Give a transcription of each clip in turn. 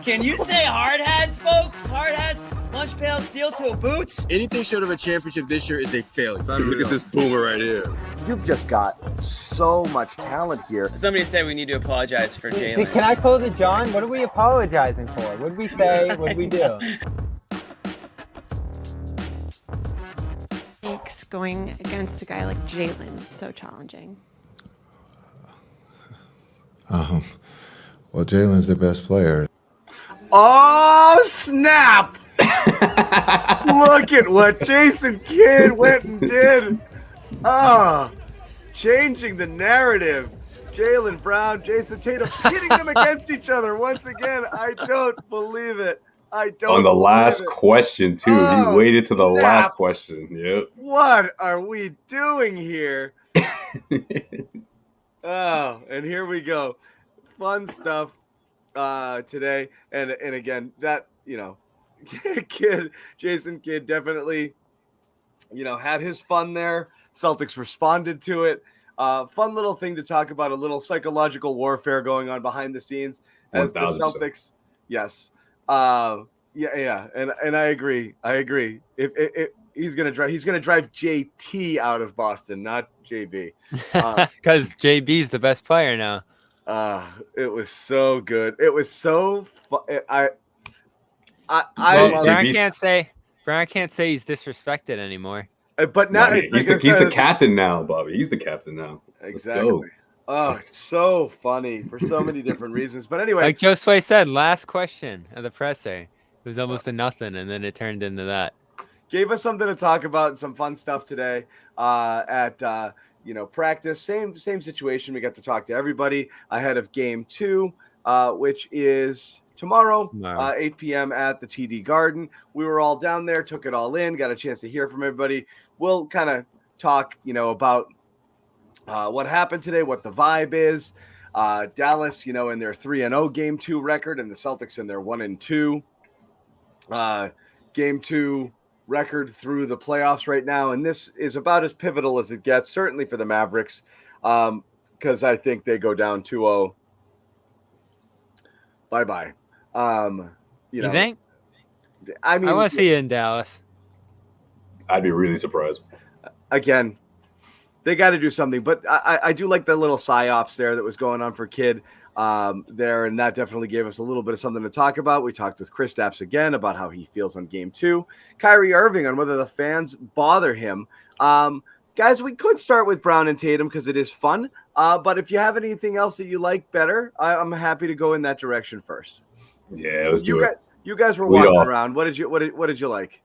Can you say hard hats, folks? Hard hats, lunch pail, steel toe boots. Anything short of a championship this year is a failure. Look at this boomer right here. You've just got so much talent here. Somebody said we need to apologize for Jaylen. Can I call it John? What are we apologizing for? What did we say? What did we do? Makes going against a guy like Jaylen so challenging. Well, Jaylen's their best player. Oh, snap! Look at what Jayson Kidd went and did. Changing the narrative. Jaylen Brown, Jayson Tatum pitting them against each other once again. I don't believe it. On the last question, too. He waited to the last question. Yep. What are we doing here? And here we go. Fun stuff today. And again, that, Jayson Kidd definitely, had his fun there. Celtics responded to it. Fun little thing to talk about, a little psychological warfare going on behind the scenes as 1,000%. The Celtics. Yes. Yeah. And I agree. If he's gonna drive JT out of Boston, not JB. Because JB's the best player now. It was so good. It was so fun. Brown can't say he's disrespected anymore. But now he's the captain now, Bobby. He's the captain now. Exactly. Oh, it's so funny for so many different reasons. But anyway, like Josue said, last question of the presser. It was almost a nothing, and then it turned into that. Gave us something to talk about, some fun stuff today at practice. Same situation. We got to talk to everybody ahead of game 2, which is tomorrow, 8 p.m. at the TD Garden. We were all down there, took it all in, got a chance to hear from everybody. We'll kind of talk, about what happened today, what the vibe is. Dallas, in their 3-0 game 2 record, and the Celtics in their 1-2 game 2 record through the playoffs right now. And this is about as pivotal as it gets, certainly for the Mavericks, because I think they go down 2-0. Bye-bye. You think? I mean, I want to see you in Dallas. I'd be really surprised. Again, they got to do something. But I do like the little psyops there that was going on for Kidd there, and that definitely gave us a little bit of something to talk about. We talked with Kristaps again about how he feels on game 2. Kyrie Irving on whether the fans bother him. Guys, we could start with Brown and Tatum because it is fun. But if you have anything else that you like better, I'm happy to go in that direction first. Yeah, let's do it. You guys were walking around. What did you like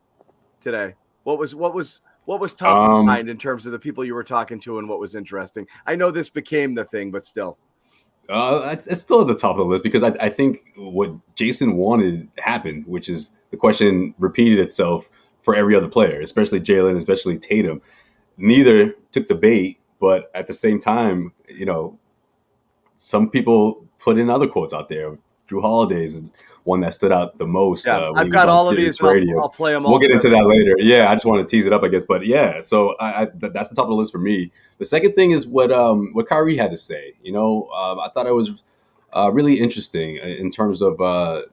today? What was top of mind in terms of the people you were talking to and what was interesting? I know this became the thing, but still. It's still at the top of the list because I think what Jayson wanted happened, which is the question repeated itself for every other player, especially Jaylen, especially Tatum. Neither took the bait, but at the same time, some people put in other quotes out there. Jrue Holiday's one that stood out the most. Yeah, I've got all of these. I'll play them all. We'll get into that later. Yeah, I just want to tease it up, I guess. But yeah, so that's the top of the list for me. The second thing is what Kyrie had to say. I thought it was really interesting in terms of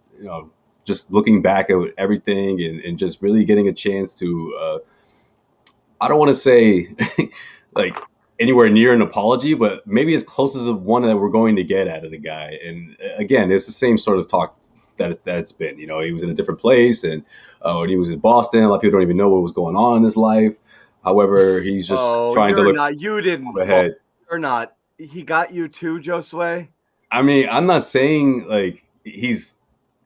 just looking back at everything and just really getting a chance to. I don't want to say like anywhere near an apology, but maybe as close as one that we're going to get out of the guy. And again, it's the same sort of talk that it's been. He was in a different place, and when he was in Boston, a lot of people don't even know what was going on in his life. However, he's just trying to look you didn't ahead. You're not. He got you too, Josue. I mean, I'm not saying like he's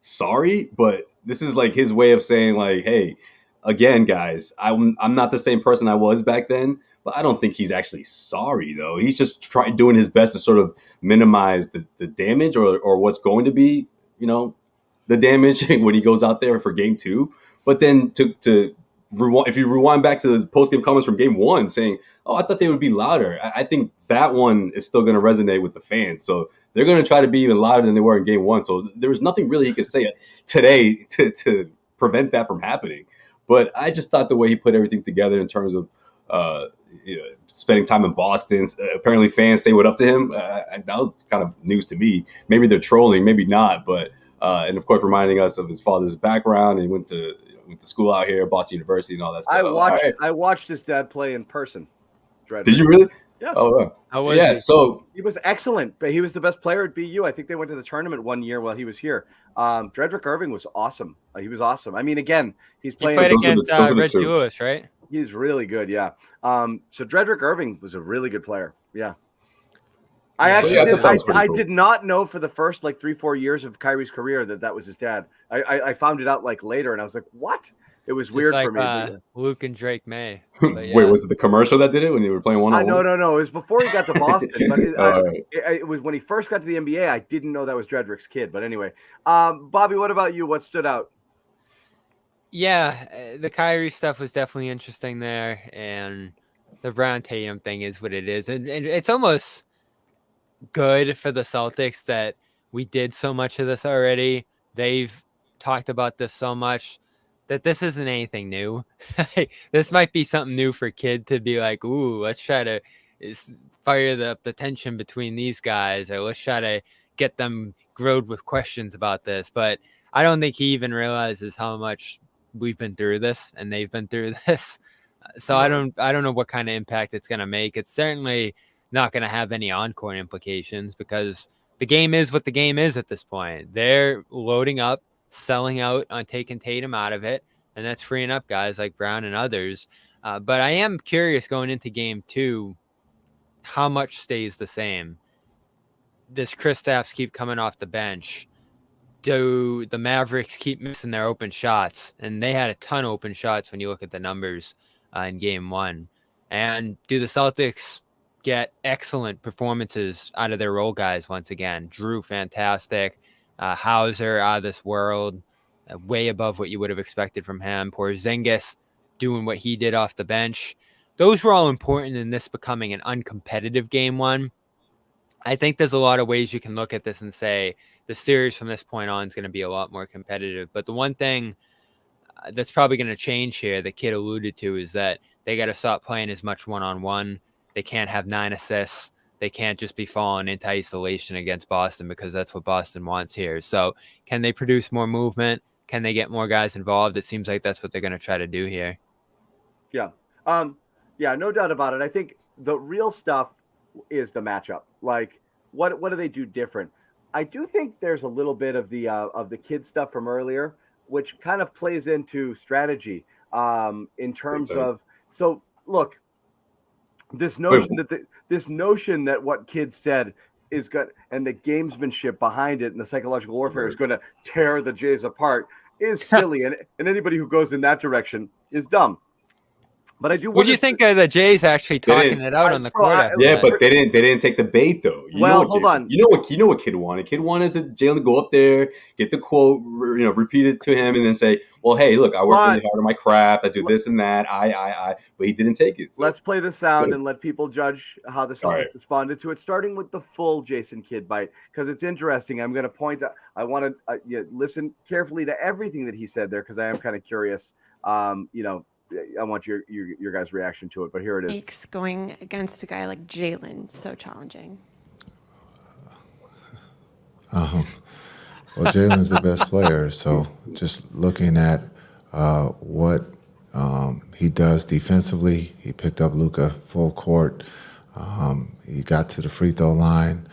sorry, but this is like his way of saying like, hey, again, guys, I'm not the same person I was back then. But I don't think he's actually sorry, though. He's just doing his best to sort of minimize the damage or what's going to be, the damage when he goes out there for game 2. But then to rewind, if you rewind back to the post-game comments from game 1 saying, oh, I thought they would be louder. I think that one is still going to resonate with the fans. So they're going to try to be even louder than they were in game 1. So there was nothing really he could say today to prevent that from happening. But I just thought the way he put everything together in terms of spending time in Boston. Apparently fans say what up to him. That was kind of news to me. Maybe they're trolling, maybe not. But and of course reminding us of his father's background. And he went to school out here, Boston University, and all that stuff. I watched his dad play in person. Did you really? Yeah. Oh, wow. How was Yeah. he? So He was excellent, but he was the best player at BU. I think they went to the tournament one year while he was here. Derrick Irving was awesome. He was awesome. I mean, again, he's He playing. played those are against the Reggie two. Lewis, right? He's really good. Yeah. So Derrick Irving was a really good player. Yeah. I Yeah, actually yeah, did. that sounds pretty I cool. did not know for the first like 3-4 years of Kyrie's career that was his dad. I found it out like later, and I was like, "What?" It was Just weird like for me. But yeah. Luke and Drake May. But yeah. wait, was it the commercial that did it when they were playing one on one? No. It was before he got to Boston, but All right. it was when he first got to the NBA. I didn't know that was Dredrick's kid. But anyway, Bobby, what about you? What stood out? Yeah, the Kyrie stuff was definitely interesting there, and the Brown Tatum thing is what it is, and it's almost good for the Celtics that we did so much of this already. They've talked about this so much that this isn't anything new. This might be something new for Kid to be like, ooh, let's try to fire the tension between these guys, or let's try to get them grilled with questions about this. But I don't think he even realizes how much we've been through this and they've been through this. So I don't know what kind of impact it's going to make. It's certainly not going to have any on-court implications because the game is what the game is at this point. They're loading up, selling out on taking Tatum out of it, and that's freeing up guys like Brown and others. But I am curious going into game 2, how much stays the same? Does Kristaps keep coming off the bench? Do the Mavericks keep missing their open shots? And they had a ton of open shots when you look at the numbers in game 1. And do the Celtics get excellent performances out of their role guys once again? Jrue, fantastic. Hauser, out of this world. Way above what you would have expected from him. Porzingis doing what he did off the bench. Those were all important in this becoming an uncompetitive game 1. I think there's a lot of ways you can look at this and say the series from this point on is going to be a lot more competitive. But the one thing that's probably going to change here, the Kid alluded to, is that they got to stop playing as much one-on-one. They can't have 9 assists. They can't just be falling into isolation against Boston because that's what Boston wants here. So can they produce more movement? Can they get more guys involved? It seems like that's what they're going to try to do here. Yeah. Yeah, no doubt about it. I think the real stuff is the matchup. Like, what do they do different? I do think there's a little bit of the Kid stuff from earlier, which kind of plays into strategy in terms of. So look, this notion that what Kid said is good, and the gamesmanship behind it and the psychological warfare is going to tear the Jays apart is silly, and anybody who goes in that direction is dumb. But I do. What do you think of the Jays actually talking it out on the court? Yeah, but they didn't take the bait though. Hold on. You know what Kid wanted. Kid wanted Jaylen to go up there, get the quote, repeat it to him, and then say, "Well, hey, look, I work really hard on my craft. I do this and that. I." But he didn't take it. So. Let's play the sound and let people judge how the Celtics responded to it, starting with the full Jayson Kidd bite, because it's interesting. I'm going to point out. I want to listen carefully to everything that he said there because I am kind of curious. I want your guys' reaction to it, but here it is. Makes going against a guy like Jaylen so challenging. Well, Jaylen's the best player, so just looking at what he does defensively, he picked up Luka full court. He got to the free throw line.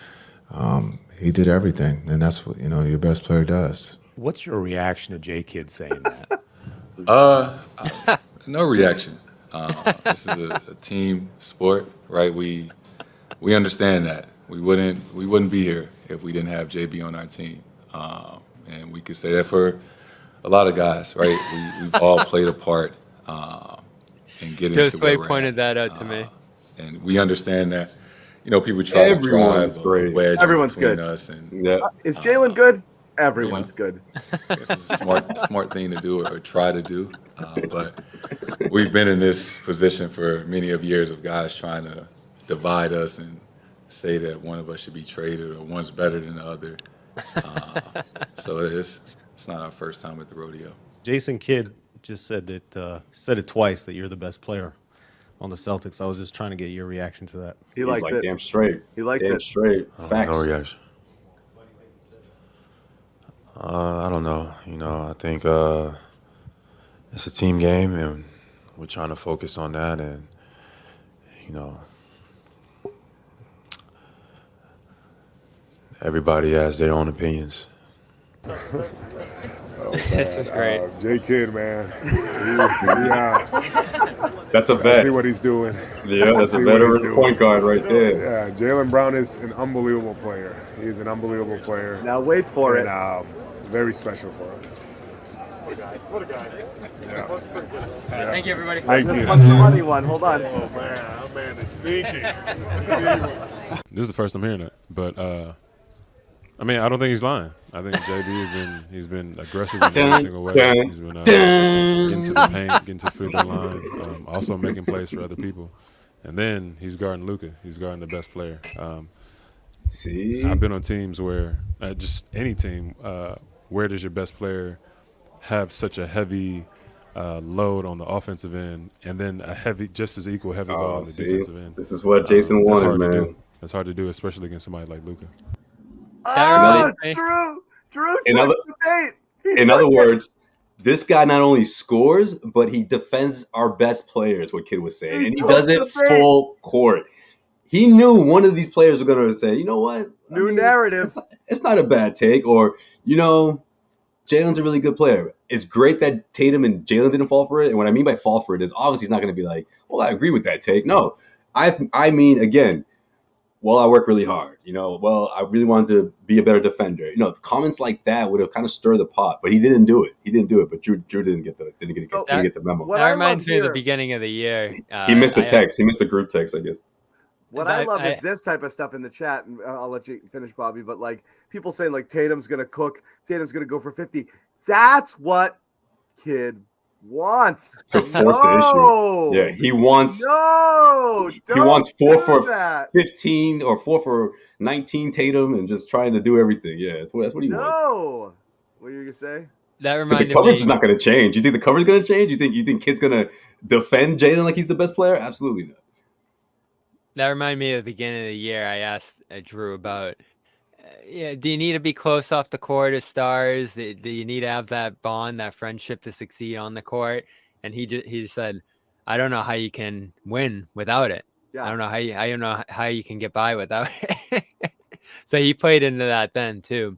He did everything, and that's what your best player does. What's your reaction to J Kidd saying that? No reaction. This is a team sport, right? We understand that. We wouldn't be here if we didn't have JB on our team, and we could say that for a lot of guys, right? We've all played a part in getting Joe to Sway where we're pointed at. that out to me, and we understand that. People try to drive a wedge Everyone's between good. us, and Is Jaylen good? Everyone's good. This is a smart thing to do or try to do. But we've been in this position for many of years of guys trying to divide us and say that one of us should be traded or one's better than the other. So it's not our first time at the rodeo. Jayson Kidd just said it twice that you're the best player on the Celtics. I was just trying to get your reaction to that. He likes it. Damn straight. He likes damn it. straight. Facts. No reaction. I don't know. I think it's a team game, and we're trying to focus on that. And everybody has their own opinions. This is great. J Kid, man. That's a I bet. see what he's doing. Yeah, that's a veteran point guard right there. Yeah, Jaylen Brown is an unbelievable player. He's an unbelievable player. Now wait for it. Very special for us. What a guy. Yeah. Thank you, everybody. This one's the funny one. Hold on. Oh, man. That man is sneaky. This is the first I'm hearing it, but I don't think he's lying. I think JB has been aggressive in every single way. He's been getting to the paint, getting to the free throw line, also making plays for other people. And then he's guarding Luka. He's guarding the best player. See, I've been on teams where just any team, where does your best player have such a heavy load on the offensive end, and then just as equal heavy load on the defensive end? This is what Jayson wanted, man. That's hard to do, especially against somebody like Luka. Jrue took In the bait. In other words, this guy not only scores, but he defends our best players, what Kid was saying. And he does it full court. He knew one of these players were going to say, you know what? Narrative. It's not a bad take. Or, Jaylen's a really good player. It's great that Tatum and Jaylen didn't fall for it. And what I mean by fall for it is obviously he's not going to be like, well, I agree with that take. No, I mean, again, I work really hard. I really wanted to be a better defender. Comments like that would have kind of stirred the pot, but he didn't do it. But Jrue didn't get the memo. That reminds me of the beginning of the year. He missed the text. He missed the group text, I guess. What I love is this type of stuff in the chat, and I'll let you finish, Bobby. But like people saying, like Tatum's gonna cook, Tatum's gonna go for 50. That's what Kid wants. To force the issue. Yeah, he wants. No, he wants 4 for that. 15 or 4 for 19 Tatum, and just trying to do everything. Yeah, that's what he wants. No, what are you gonna say? That reminded me. The coverage is not going to change. You think the coverage is going to change? You think Kid's going to defend Jaylen like he's the best player? Absolutely not. That reminded me of the beginning of the year. I asked Jrue about, do you need to be close off the court as stars? Do you need to have that bond, that friendship to succeed on the court? And he just said, I don't know how you can win without it. Yeah. I don't know how you can get by without it. So he played into that then too.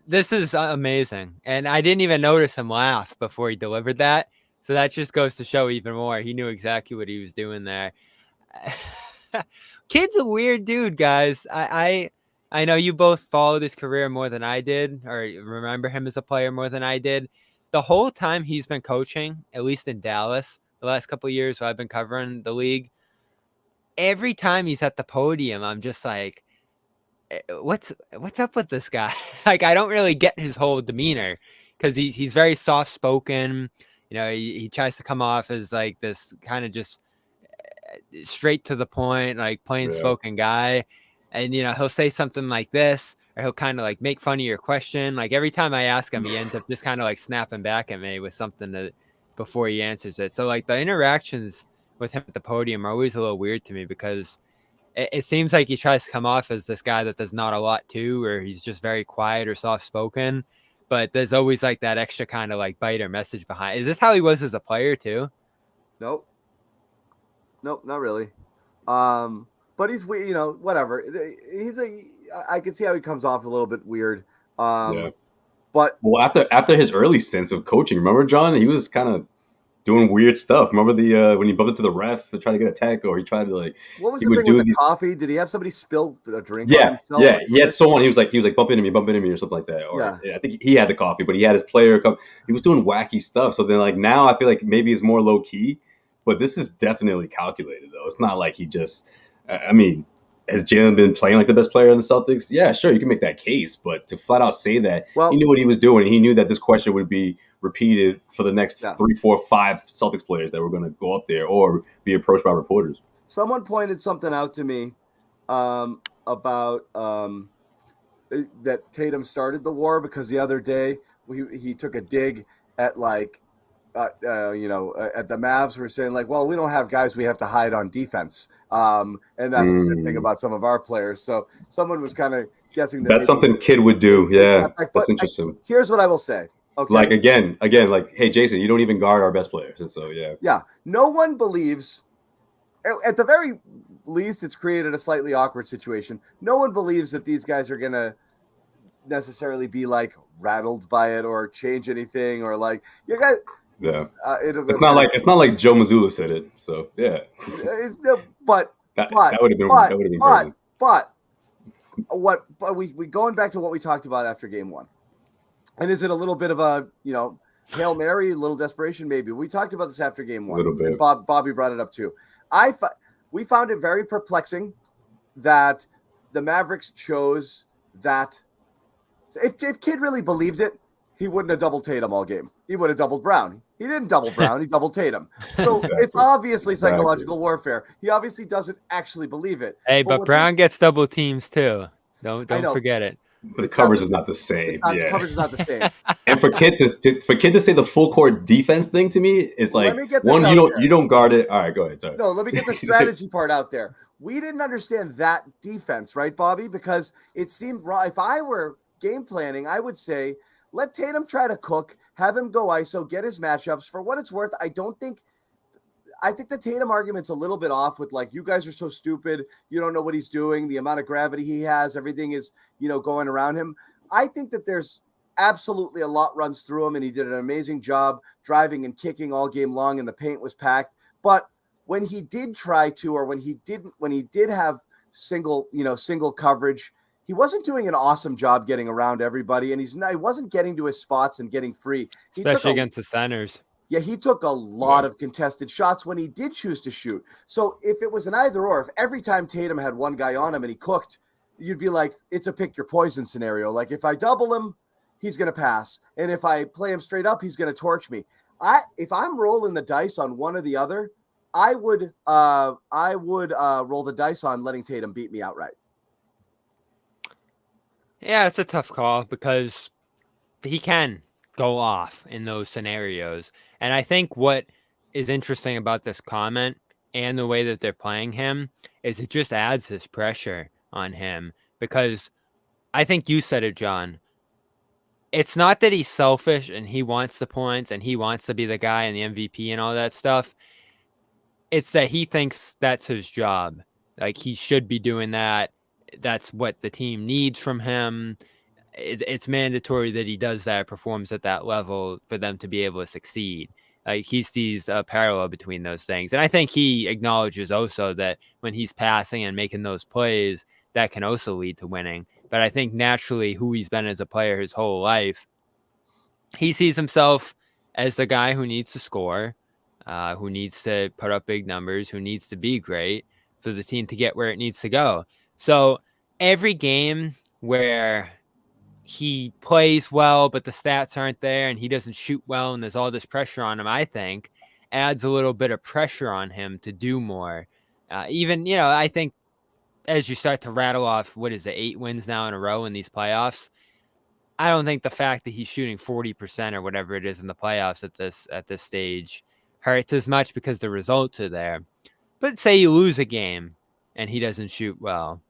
This is amazing. And I didn't even notice him laugh before he delivered that. So that just goes to show even more. He knew exactly what he was doing there. Kid's a weird dude, guys. I know you both followed his career more than I did, or remember him as a player more than I did. The whole time he's been coaching, at least in Dallas, the last couple of years I've been covering the league, every time he's at the podium, I'm just like, what's up with this guy? Like, I don't really get his whole demeanor because he's very soft spoken. He tries to come off as like this kind of just straight to the point, like plain spoken guy. And, he'll say something like this, or he'll kind of like make fun of your question. Like every time I ask him, he ends up just kind of like snapping back at me with something before he answers it. So like the interactions with him at the podium are always a little weird to me because it seems like he tries to come off as this guy that does not a lot to, or he's just very quiet or soft spoken. But there's always like that extra kind of like bite or message behind. Is this how he was as a player too? Nope, not really. But he's, whatever. I can see how he comes off a little bit weird. But after his early stints of coaching, remember, John, he was kind of doing weird stuff. Remember when he bumped into the ref to try to get a tech, or he tried to like. What was the thing with the coffee? Did he have somebody spill a drink? Yeah, on himself? Yeah. He had someone. He was like bumping into me, or something like that. Or I think he had the coffee, but he had his player come. He was doing wacky stuff. So then, like now, I feel like maybe it's more low key, but this is definitely calculated though. It's not like he just. I mean, has Jaylen been playing like the best player in the Celtics? Yeah, sure, you can make that case, but to flat out say that, he knew what he was doing. He knew that this question would be repeated for the next 3, 4, 5 Celtics players that were going to go up there or be approached by reporters. Someone pointed something out to me about that Tatum started the war because the other day he took a dig at like at the Mavs were saying like, well, we don't have guys we have to hide on defense. And that's the good thing about some of our players. So someone was kind of guessing that that's something Kid would do. Yeah, that's interesting. Here's what I will say. Okay. Like again, like, hey, Jayson, you don't even guard our best players. And so, yeah. Yeah. No one believes, at the very least, it's created a slightly awkward situation. No one believes that these guys are going to necessarily be like rattled by it or change anything or like, you guys. Yeah. It's not like Joe Mazzulla said it. So, yeah. But that would have been crazy. But we going back to what we talked about after game one. And is it a little bit of a, Hail Mary, a little desperation? Maybe. We talked about this after game one. A little bit. And Bobby brought it up too. We found it very perplexing that the Mavericks chose that. If Kid really believed it, he wouldn't have doubled Tatum all game. He would have doubled Brown. He didn't double Brown. He doubled Tatum. So it's obviously psychological warfare. He obviously doesn't actually believe it. Hey, but Brown gets double teams too. Don't forget it. But the coverage is not the same. The coverage is not the same. And for Kid to say the full court defense thing to me, it's like, one, you don't guard it. All right, go ahead. Sorry. No, let me get the strategy part out there. We didn't understand that defense, right, Bobby? Because it seemed wrong. If I were game planning, I would say, let Tatum try to cook, have him go ISO, get his matchups. For what it's worth, I think the Tatum argument's a little bit off with like, you guys are so stupid. You don't know what he's doing. The amount of gravity he has, everything is, going around him. I think that there's absolutely a lot runs through him, and he did an amazing job driving and kicking all game long, and the paint was packed. But when he did try to, or when he did have single coverage, he wasn't doing an awesome job getting around everybody, and he wasn't getting to his spots and getting free. Especially against the centers. Yeah, he took a lot of contested shots when he did choose to shoot. So if it was an either or, if every time Tatum had one guy on him and he cooked, you'd be like, it's a pick your poison scenario. Like if I double him, he's going to pass. And if I play him straight up, he's going to torch me. If I'm rolling the dice on one or the other, I would roll the dice on letting Tatum beat me outright. Yeah, it's a tough call because he can go off in those scenarios. And I think what is interesting about this comment and the way that they're playing him is it just adds this pressure on him, because I think you said it, John. It's not that he's selfish and he wants the points and he wants to be the guy and the MVP and all that stuff. It's that he thinks that's his job. Like he should be doing that. That's what the team needs from him. It's mandatory that he does that, performs at that level for them to be able to succeed. He sees a parallel between those things. And I think he acknowledges also that when he's passing and making those plays, that can also lead to winning. But I think naturally who he's been as a player his whole life, he sees himself as the guy who needs to score, who needs to put up big numbers, who needs to be great for the team to get where it needs to go. So every game where he plays well, but the stats aren't there and he doesn't shoot well and there's all this pressure on him, I think adds a little bit of pressure on him to do more. I think as you start to rattle off, 8 wins now in a row in these playoffs, I don't think the fact that he's shooting 40% or whatever it is in the playoffs at this stage hurts as much because the results are there. But say you lose a game and he doesn't shoot well.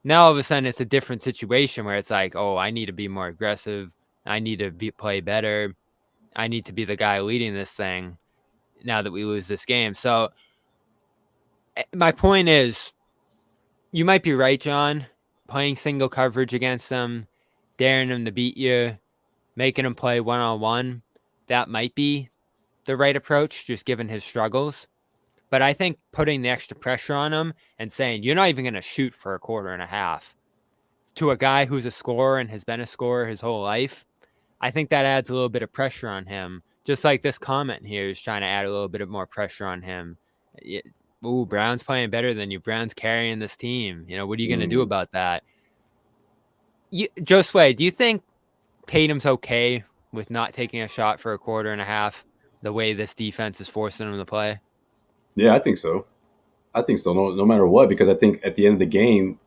Now all of a sudden it's a different situation where it's like, oh, I need to be more aggressive. I need to play better. I need to be the guy leading this thing now that we lose this game. So my point is, you might be right, John. Playing single coverage against them, daring them to beat you, making them play one-on-one, that might be the right approach, just given his struggles. But I think putting the extra pressure on him and saying, you're not even going to shoot for a quarter and a half, to a guy who's a scorer and has been a scorer his whole life, I think that adds a little bit of pressure on him. Just like this comment here is trying to add a little bit of more pressure on him. Ooh, Brown's playing better than you. Brown's carrying this team. What are you going to do about that? Josue, do you think Tatum's okay with not taking a shot for a quarter and a half the way this defense is forcing him to play? Yeah, I think so. No matter what, because I think at the end of the game,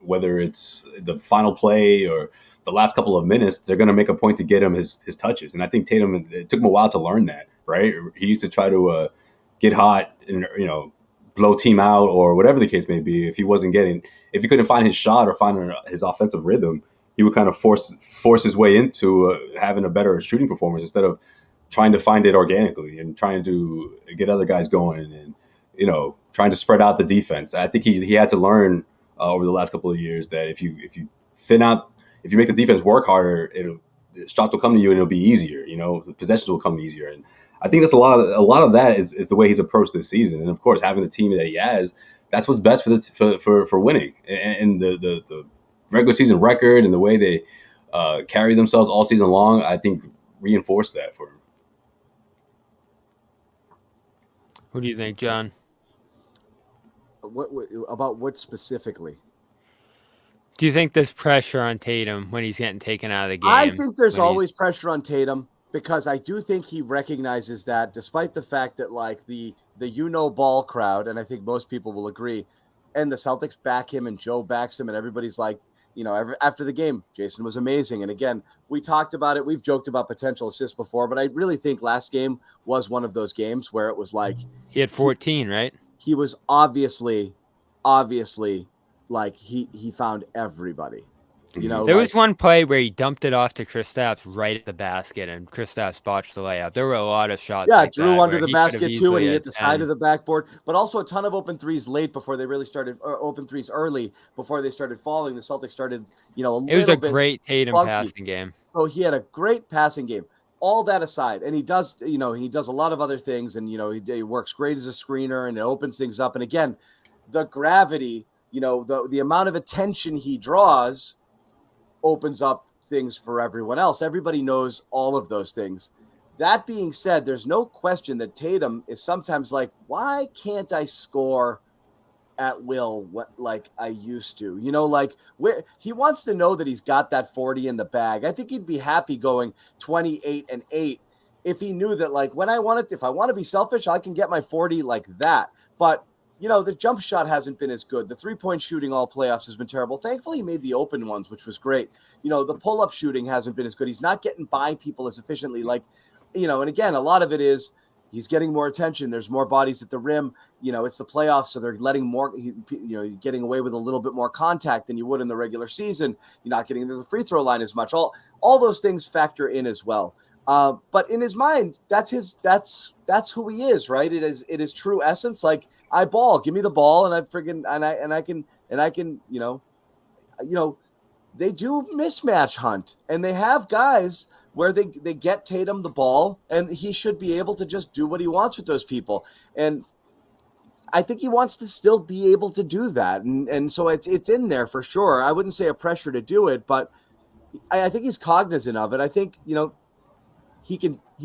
whether it's the final play or the last couple of minutes, they're going to make a point to get him his touches. And I think Tatum, it took him a while to learn that, right? He used to try to get hot and blow team out or whatever the case may be. If he couldn't find his shot or find his offensive rhythm, he would kind of force his way into having a better shooting performance instead of trying to find it organically and trying to get other guys going and trying to spread out the defense. I think he had to learn over the last couple of years that if you thin out, if you make the defense work harder, the shots will come to you and it'll be easier. The possessions will come easier. And I think that's a lot of that is the way he's approached this season. And of course, having the team that he has, that's what's best for winning. And the regular season record and the way they carry themselves all season long, I think reinforced that for him. What do you think, John? What about what specifically? Do you think there's pressure on Tatum when he's getting taken out of the game? I think there's always pressure on Tatum because I do think he recognizes that, despite the fact that like the ball crowd, and I think most people will agree, and the Celtics back him and Joe backs him and everybody's like, after the game, Jayson was amazing. And again, we talked about it. We've joked about potential assists before, but I really think last game was one of those games where it was like he had 14, right? He was obviously like he found everybody. There was one play where he dumped it off to Kristaps right at the basket, and Kristaps botched the layup. There were a lot of shots. Yeah, like Jrue under the basket too, and he hit the 10. side of the backboard. But also a ton of open threes late before they really started, or open threes early before they started falling. The Celtics started, it was a great Tatum passing game. So he had a great passing game. All that aside, and he does a lot of other things, and he works great as a screener, and it opens things up. And again, the gravity, the amount of attention he draws opens up things for everyone else. Everybody knows all of those things. That being said, there's no question that Tatum is sometimes like, why can't I score at will like I used to? Like where he wants to know that he's got that 40 in the bag. I think he'd be happy going 28-8 if he knew that, like, if I want to be selfish, I can get my 40 like that. But the jump shot hasn't been as good. The three-point shooting all playoffs has been terrible. Thankfully, he made the open ones, which was great. The pull-up shooting hasn't been as good. He's not getting by people as efficiently. Like, and again, a lot of it is he's getting more attention. There's more bodies at the rim. It's the playoffs, so they're letting more, you're getting away with a little bit more contact than you would in the regular season. You're not getting to the free throw line as much. All those things factor in as well. But in his mind, that's who he is, right? It is true essence. Like, I ball, give me the ball, and I can, they do mismatch hunt, and they have guys where they get Tatum the ball, and he should be able to just do what he wants with those people. And I think he wants to still be able to do that. And so it's in there for sure. I wouldn't say a pressure to do it, but I think he's cognizant of it. I think, he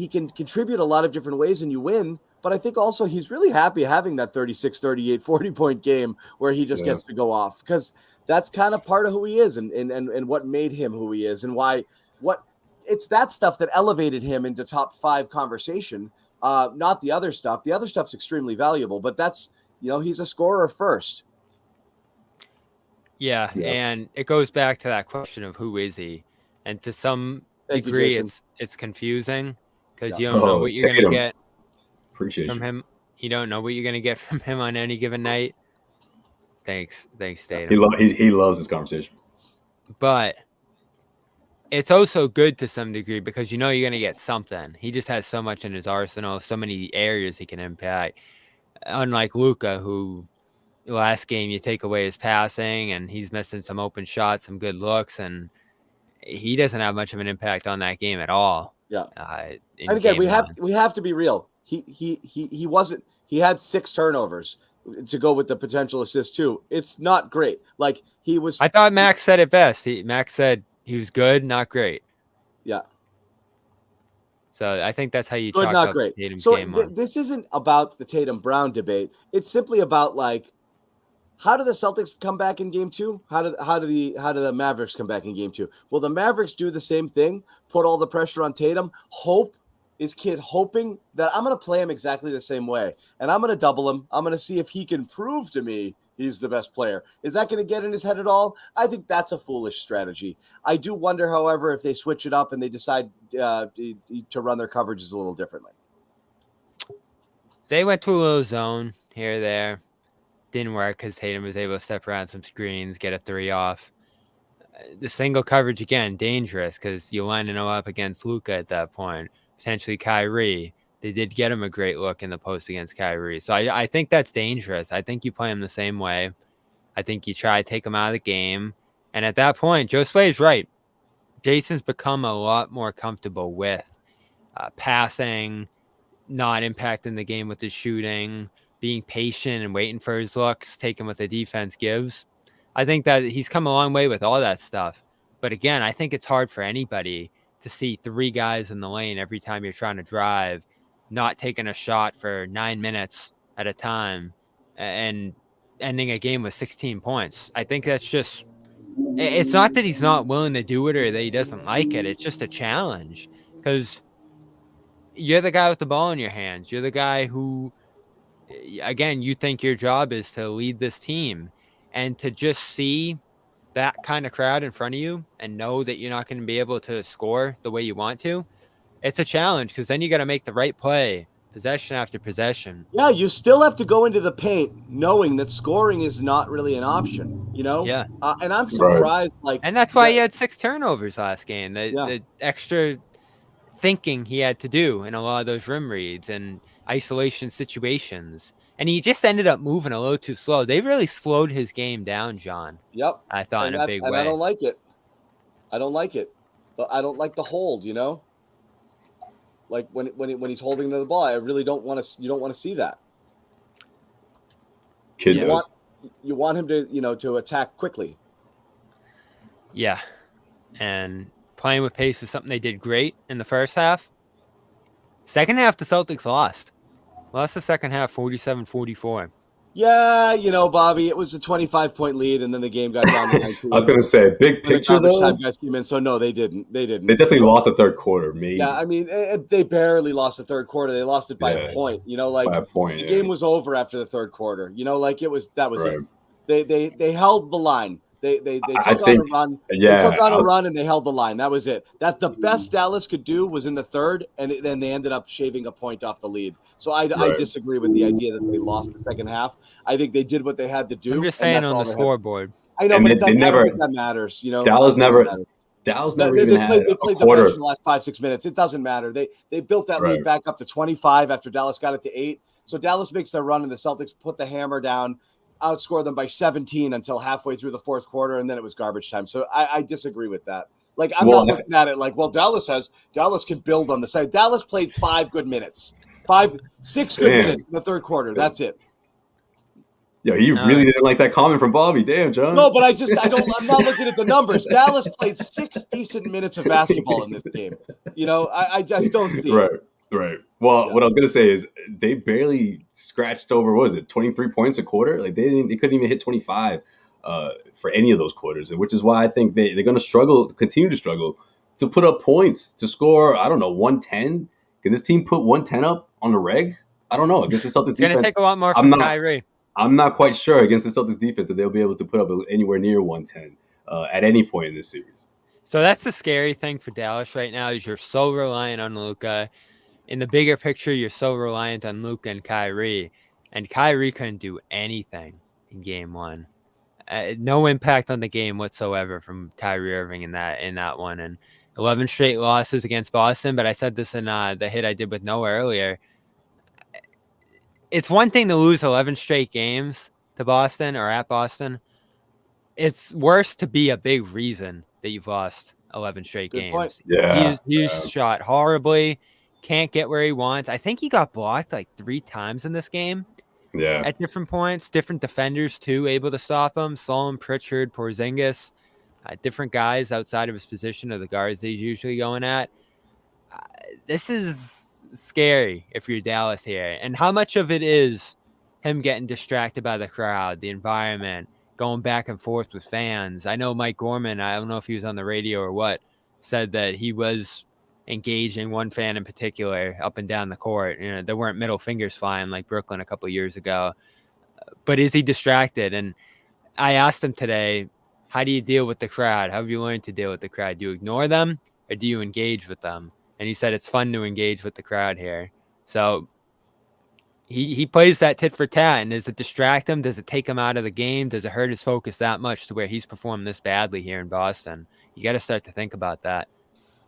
can contribute a lot of different ways and you win, but I think also he's really happy having that 36, 38, 40-point game where he just gets to go off, because that's kind of part of who he is and what made him who he is, and it's that stuff that elevated him into top 5 conversation, not the other stuff. The other stuff's extremely valuable, but that's, he's a scorer first. Yeah, and it goes back to that question of who is he, and to some degree, it's confusing because you don't know what you're going to get from him. You don't know what you're going to get from him on any given night. Thanks, Tatum. He loves this conversation. But it's also good to some degree because you're going to get something. He just has so much in his arsenal, so many areas he can impact. Unlike Luka, who last game you take away his passing and he's missing some open shots, some good looks, and he doesn't have much of an impact on that game at all. Yeah. And again, we have to be real. He wasn't. He had 6 turnovers to go with the potential assist too. It's not great. Like he was. I thought Max said it best. Max said he was good, not great. Yeah. So I think that's how you good, chalk not up great. Tatum's So game. This isn't about the Tatum Brown debate. It's simply about like, how do the Celtics come back in game 2? How do the Mavericks come back in game 2? Will the Mavericks do the same thing? Put all the pressure on Tatum? Hoping that I'm going to play him exactly the same way, and I'm going to double him. I'm going to see if he can prove to me he's the best player. Is that going to get in his head at all? I think that's a foolish strategy. I do wonder, however, if they switch it up and they decide to run their coverages a little differently. They went to a little zone here or there. Didn't work because Tatum was able to step around some screens, get a 3 off. The single coverage, again, dangerous because you're lining them up against Luka at that point. Potentially Kyrie. They did get him a great look in the post against Kyrie. So I think that's dangerous. I think you play him the same way. I think you try to take him out of the game. And at that point, Joe Sway is right. Jayson's become a lot more comfortable with passing, not impacting the game with his shooting, being patient and waiting for his looks, taking what the defense gives. I think that he's come a long way with all that stuff. But again, I think it's hard for anybody to see 3 guys in the lane every time you're trying to drive, not taking a shot for 9 minutes at a time and ending a game with 16 points. I think that's just, it's not that he's not willing to do it or that he doesn't like it. It's just a challenge because you're the guy with the ball in your hands. You're the guy who, again, you think your job is to lead this team, and to just see that kind of crowd in front of you and know that you're not going to be able to score the way you want to, it's a challenge because then you got to make the right play, possession after possession. Yeah, you still have to go into the paint knowing that scoring is not really an option, you know? Yeah. And I'm surprised, and that's why he had 6 turnovers last game. The extra thinking he had to do in a lot of those rim reads and isolation situations. And he just ended up moving a little too slow. They really slowed his game down, John. Yep. I thought in a big way. And I don't like it. I don't like it. But I don't like the hold, you know? Like when he's holding the ball, I really don't want to. You don't want to see that. You want him to to attack quickly. Yeah, and playing with pace is something they did great in the first half. Second half, the Celtics lost the second half 47-44. Yeah, Bobby, it was a 25-point lead, and then the game got down to 19. I was going to say, big picture, though. Guys came in, so no, they didn't. They definitely lost the third quarter, maybe. Yeah, I mean, they barely lost the third quarter. They lost it by a point. By a point, the game was over after the third quarter. That was it. They held the line. They took on a run. Yeah, they took on a run and they held the line. That was it. That's the best Dallas could do was in the third, and then they ended up shaving a point off the lead. So I disagree with the idea that they lost the second half. I think they did what they had to do. I'm just saying on the scoreboard. I know, but I don't think that matters. Dallas never even they played the bench in the last 5-6 minutes. It doesn't matter. They built that lead back up to 25 after Dallas got it to 8. So Dallas makes their run, and the Celtics put the hammer down, outscore them by 17 until halfway through the fourth quarter, and then it was garbage time. So I disagree with that. Like, I'm not looking at it like, well, Dallas can build on the side. Dallas played 6 good minutes in the third quarter. That's it. Yeah, you really didn't like that comment from Bobby. Damn, John. No, but I'm not looking at the numbers. Dallas played 6 decent minutes of basketball in this game. I just don't see it. Right. Well, what I was gonna say is they barely scratched over. What was it, 23 points a quarter? Like they couldn't even hit 25 for any of those quarters, which is why I think they're gonna continue to struggle to put up points, to score. I don't know, 110. Can this team put 110 up on the reg? I don't know. Against the Celtics defense, it's gonna take a lot more from Kyrie. I'm not quite sure against the Celtics defense that they'll be able to put up anywhere near 110 at any point in this series. So that's the scary thing for Dallas right now is you're so reliant on Luka. In the bigger picture, you're so reliant on Luka and Kyrie. And Kyrie couldn't do anything in game 1. No impact on the game whatsoever from Kyrie Irving in that one. And 11 straight losses against Boston. But I said this in the hit I did with Noah earlier. It's one thing to lose 11 straight games to Boston or at Boston. It's worse to be a big reason that you've lost 11 straight games. Point. Yeah. He's shot horribly. Can't get where he wants. I think he got blocked like 3 times in this game. Yeah. At different points. Different defenders, too, able to stop him. Solomon, Pritchard, Porzingis. Different guys outside of his position of the guards that he's usually going at. This is scary if you're Dallas here. And how much of it is him getting distracted by the crowd, the environment, going back and forth with fans? I know Mike Gorman, I don't know if he was on the radio or what, said that he was engaging one fan in particular up and down the court. There weren't middle fingers flying like Brooklyn a couple years ago. But is he distracted? And I asked him today, how do you deal with the crowd? How have you learned to deal with the crowd? Do you ignore them or do you engage with them? And he said it's fun to engage with the crowd here. So he plays that tit for tat, and does it distract him? Does it take him out of the game? Does it hurt his focus that much to where he's performed this badly here in Boston? You got to start to think about that.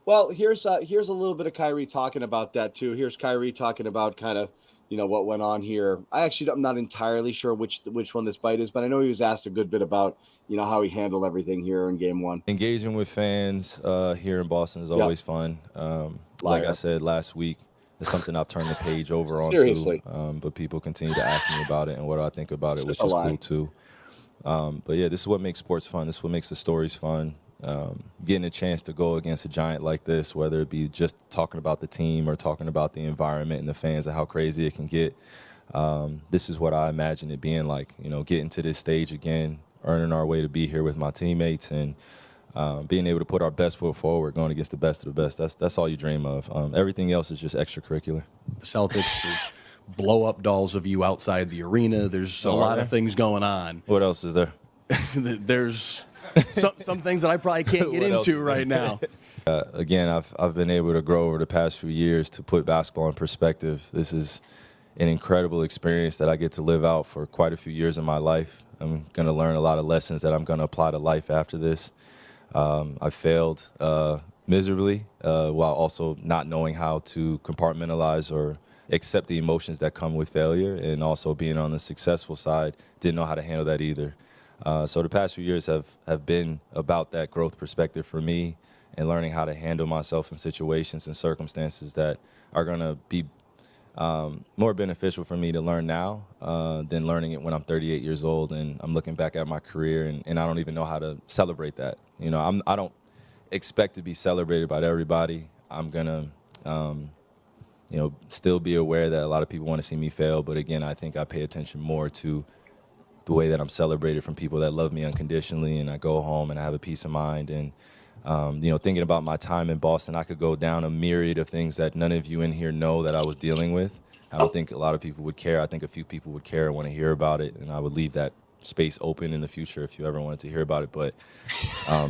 Well, here's a little bit of Kyrie talking about that too. Here's Kyrie talking about kind of, what went on here. I'm not entirely sure which one this bite is, but I know he was asked a good bit about, how he handled everything here in game one. Engaging with fans here in Boston is always fun. Like I said last week, it's something I've turned the page over on. Seriously. But people continue to ask me about it and what I think about it, which is cool too. But yeah, this is what makes sports fun. This is what makes the stories fun. Getting a chance to go against a giant like this, whether it be just talking about the team or talking about the environment and the fans and how crazy it can get. This is what I imagine it being like, getting to this stage again, earning our way to be here with my teammates, and being able to put our best foot forward, going against the best of the best. That's all you dream of. Everything else is just extracurricular. The Celtics, there's blow-up dolls of you outside the arena. There's a lot of things going on. What else is there? There's some things that I probably can't get into right now. Again, I've been able to grow over the past few years to put basketball in perspective. This is an incredible experience that I get to live out for quite a few years in my life. I'm going to learn a lot of lessons that I'm going to apply to life after this. I failed miserably while also not knowing how to compartmentalize or accept the emotions that come with failure, and also being on the successful side, didn't know how to handle that either. So the past few years have been about that growth perspective for me, and learning how to handle myself in situations and circumstances that are going to be more beneficial for me to learn now than learning it when I'm 38 years old and I'm looking back at my career and I don't even know how to celebrate that. I don't expect to be celebrated by everybody. I'm going to, still be aware that a lot of people want to see me fail. But again, I think I pay attention more to the way that I'm celebrated from people that love me unconditionally, and I go home and I have a peace of mind. And thinking about my time in Boston, I could go down a myriad of things that none of you in here know that I was dealing with. I don't think a lot of people would care. I think a few people would care and want to hear about it, and I would leave that space open in the future if you ever wanted to hear about it. But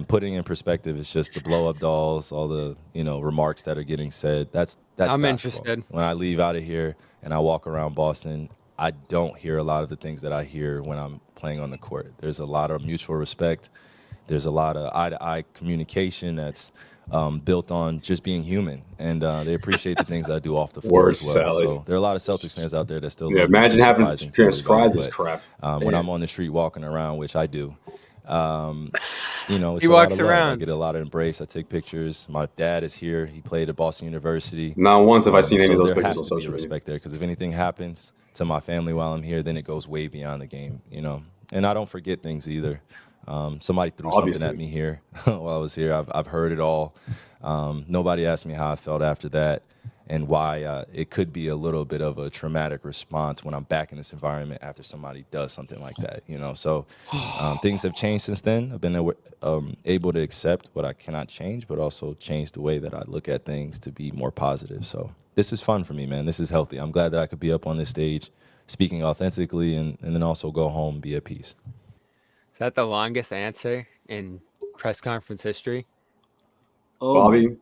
putting in perspective, it's just the blow-up dolls, all the remarks that are getting said. That's I'm basketball. interested. When I leave out of here and I walk around Boston, I don't hear a lot of the things that I hear when I'm playing on the court. There's a lot of mutual respect. There's a lot of eye-to-eye communication that's built on just being human, and they appreciate the things I do off the floor as well. Sally. So there are a lot of Celtics fans out there that still imagine having to transcribe this crap. When I'm on the street walking around, which I do, it's he a walks lot of love. around. I get a lot of embrace. I take pictures. My dad is here. He played at Boston University. Not once have I seen any of those there pictures has on to be social media. respect there, because if anything happens to my family while I'm here, then it goes way beyond the game, And I don't forget things either. Somebody threw something at me here while I was here. I've heard it all. Nobody asked me how I felt after that and why it could be a little bit of a traumatic response when I'm back in this environment after somebody does something like that, So things have changed since then. I've been able to accept what I cannot change, but also change the way that I look at things to be more positive. So this is fun for me, man. This is healthy. I'm glad that I could be up on this stage speaking authentically and then also go home and be at peace. Is that the longest answer in press conference history? Oh, Bobby,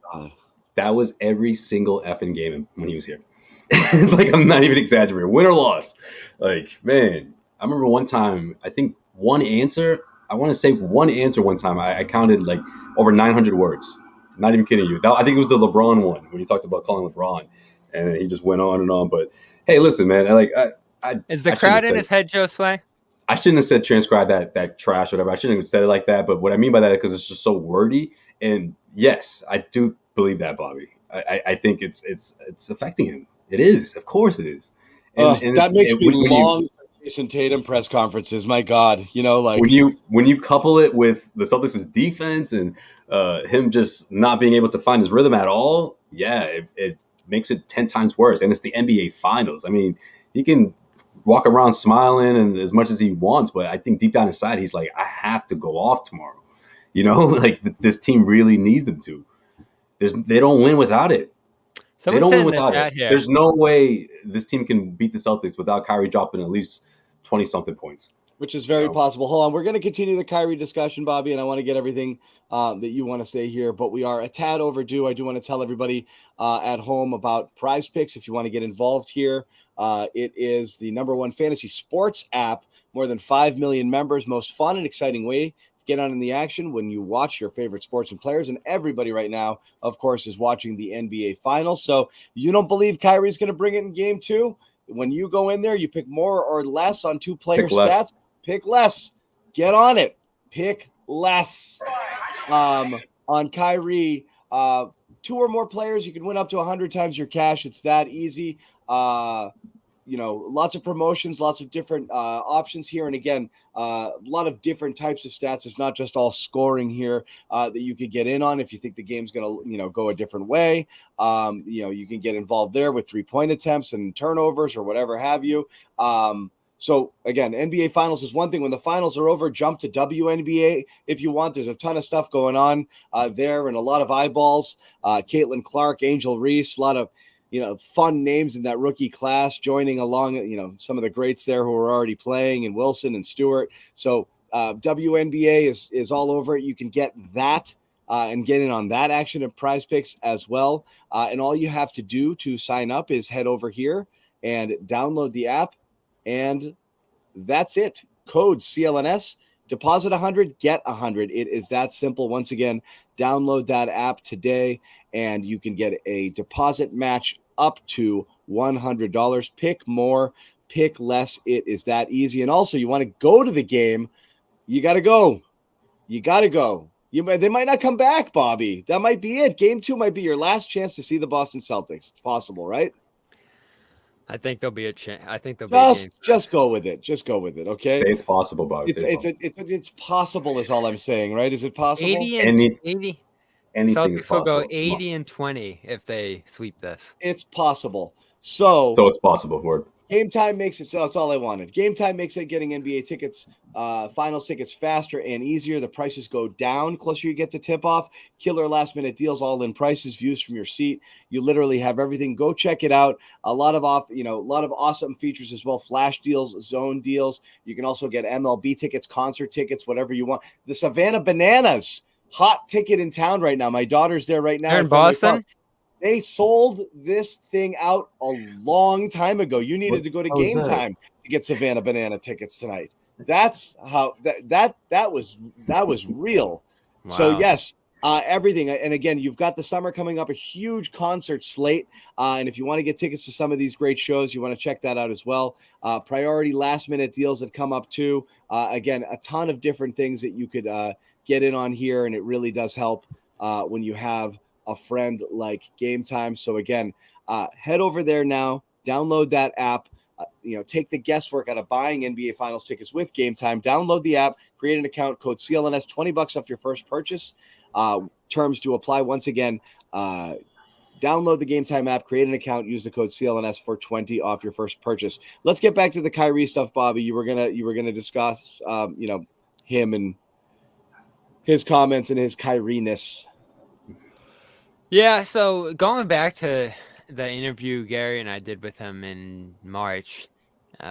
that was every single effing game when he was here. Like, I'm not even exaggerating. Win or loss. Like, man, I remember one time, I think one answer one time, I counted like over 900 words. Not even kidding you. I think it was the LeBron one when you talked about calling LeBron, and he just went on and on. But hey, listen, man, is the crowd in his head, Joe Sway? I shouldn't have said transcribe that trash or whatever. I shouldn't have said it like that. But what I mean by that is because it's just so wordy. And yes, I do believe that, Bobby. I think it's affecting him. It is, of course, it is. And that makes me long for Jayson Tatum press conferences. My God, when you couple it with the Celtics' defense and him just not being able to find his rhythm at all, yeah, it makes it 10 times worse. And it's the NBA Finals. I mean, he can walk around smiling and as much as he wants, but I think deep down inside, he's like, I have to go off tomorrow. Like this team really needs them to. They don't win without it. They don't win without it. Here. There's no way this team can beat the Celtics without Kyrie dropping at least 20-something points. Which is very possible. Hold on. We're going to continue the Kyrie discussion, Bobby, and I want to get everything that you want to say here, but we are a tad overdue. I do want to tell everybody at home about Prize Picks if you want to get involved here. It is the #1 fantasy sports app, more than 5 million members, most fun and exciting way to get on in the action when you watch your favorite sports and players. And everybody right now, of course, is watching the NBA Finals. So you don't believe Kyrie's going to bring it in Game 2? When you go in there, you pick more or less on 2-player stats. Pick less. Get on it. Pick less. On Kyrie, 2 or more players, you can win up to 100 times your cash. It's that easy. Lots of promotions, lots of different options here. And again, a lot of different types of stats. It's not just all scoring here that you could get in on if you think the game's going to, go a different way. You can get involved there with 3-point attempts and turnovers or whatever have you. So again, NBA Finals is one thing. When the finals are over, jump to WNBA if you want. There's a ton of stuff going on there and a lot of eyeballs. Caitlin Clark, Angel Reese, a lot of fun names in that rookie class joining along, some of the greats there who are already playing, and Wilson and Stewart. So WNBA is all over it. You can get that and get in on that action at Prize Picks as well. And all you have to do to sign up is head over here and download the app. And that's it. Code CLNS, deposit 100, get 100. It is that simple. Once again, download that app today and you can get a deposit match up to $100. Pick more, pick less. It is that easy. And also, you want to go to the game, you got to go. You got to go. They might not come back, Bobby. That might be it. Game 2 might be your last chance to see the Boston Celtics. It's possible, right? I think there'll be a chance. I think there'll be a game. Just go with it. Just go with it. Okay. Say it's possible, Bob. It's possible is all I'm saying, right? Is it possible? 80 and 80. Anything Celtics is possible. will go 80 and 20 if they sweep this. It's possible. So it's possible, Ward. Game Time makes it so that's all I wanted. Game Time makes it getting NBA tickets, finals tickets faster and easier. The prices go down closer you get to tip off. Killer last minute deals, all in prices, views from your seat. You literally have everything. Go check it out. A lot of awesome features as well. Flash deals, zone deals. You can also get MLB tickets, concert tickets, whatever you want. The Savannah Bananas, hot ticket in town right now. My daughter's there right now. They're in Boston. They sold this thing out a long time ago. You needed to go to Game Time to get Savannah Banana tickets tonight. That's how that was real. Wow. So yes, everything. And again, you've got the summer coming up, a huge concert slate. And if you want to get tickets to some of these great shows, you want to check that out as well. Priority last minute deals that come up too. Again, a ton of different things that you could get in on here, and it really does help when you have a friend like Game Time. So again, head over there now, download that app, take the guesswork out of buying NBA Finals tickets with Game Time. Download the app, create an account, code CLNS, $20 off your first purchase. Terms do apply. Once again, download the Game Time app, create an account, use the code CLNS for $20 off your first purchase. Let's get back to the Kyrie stuff, Bobby. You were gonna discuss him and his comments and his Kyrie-ness. Yeah, so going back to the interview Gary and I did with him in March,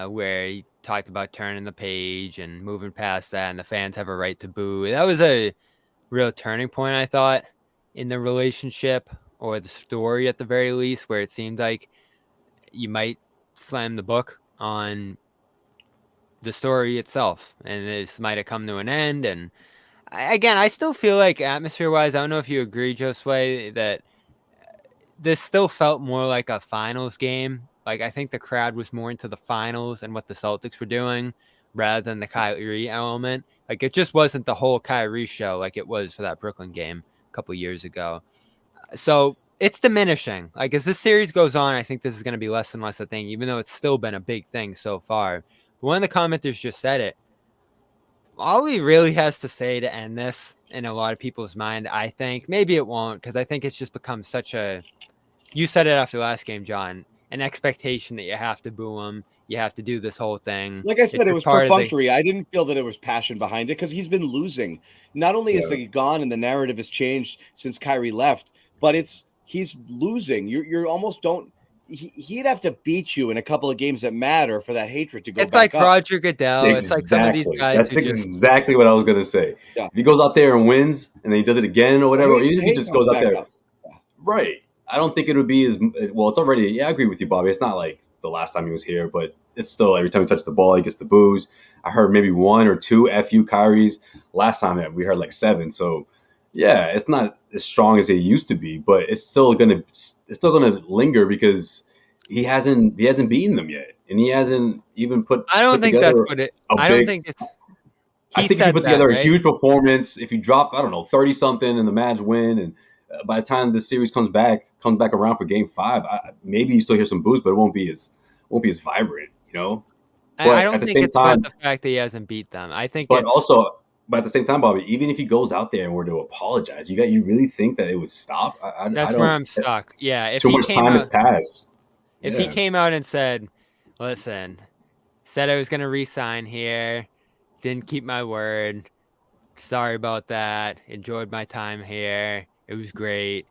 where he talked about turning the page and moving past that, and the fans have a right to boo. That was a real turning point, I thought, in the relationship, or the story at the very least, where it seemed like you might slam the book on the story itself, and this might have come to an end. And again, I still feel like atmosphere-wise, I don't know if you agree, Josue, that this still felt more like a finals game. Like, I think the crowd was more into the finals and what the Celtics were doing rather than the Kyrie element. Like, it just wasn't the whole Kyrie show like it was for that Brooklyn game a couple years ago. So it's diminishing. Like, as this series goes on, I think this is going to be less and less a thing, even though it's still been a big thing so far. But one of the commenters just said it. All he really has to say to end this in a lot of people's mind, I think, maybe it won't, because I think it's just become such a, you said it after last game, John, an expectation that you have to boo him. You have to do this whole thing. Like I said, it was perfunctory. I didn't feel that it was passion behind it because he's been losing. Not only is he gone and the narrative has changed since Kyrie left, but he's losing. You almost don't. He'd have to beat you in a couple of games that matter for that hatred to go back up. It's like Roger Goodell. Exactly. It's like some of these guys. That's exactly what I was going to say. Yeah. If he goes out there and wins and then he does it again or whatever, even if he just goes out there. Yeah. Right. I don't think it would be as well. It's already, I agree with you, Bobby. It's not like the last time he was here, but it's still every time he touches the ball, he gets the boos. I heard maybe 1 or 2 FU Kyries. Last time that we heard like 7. So yeah, it's not as strong as it used to be, but it's still gonna linger because he hasn't beaten them yet, and he hasn't even put. I don't think that's what it. I don't think it's. I think if you put together a huge performance, if you drop, I don't know, 30 something, and the Mavs win, and by the time this series comes back around for Game 5, maybe you still hear some boos, but it won't be as vibrant, you know. But I don't at the think same it's time, about the fact that he hasn't beat them. I think, but at the same time, Bobby, even if he goes out there and were to apologize, you really think that it would stop? That's where I'm stuck. Yeah, if too he much came time out, has passed. If he came out and said, "Listen, said I was going to re-sign here, didn't keep my word. Sorry about that. Enjoyed my time here. It was great.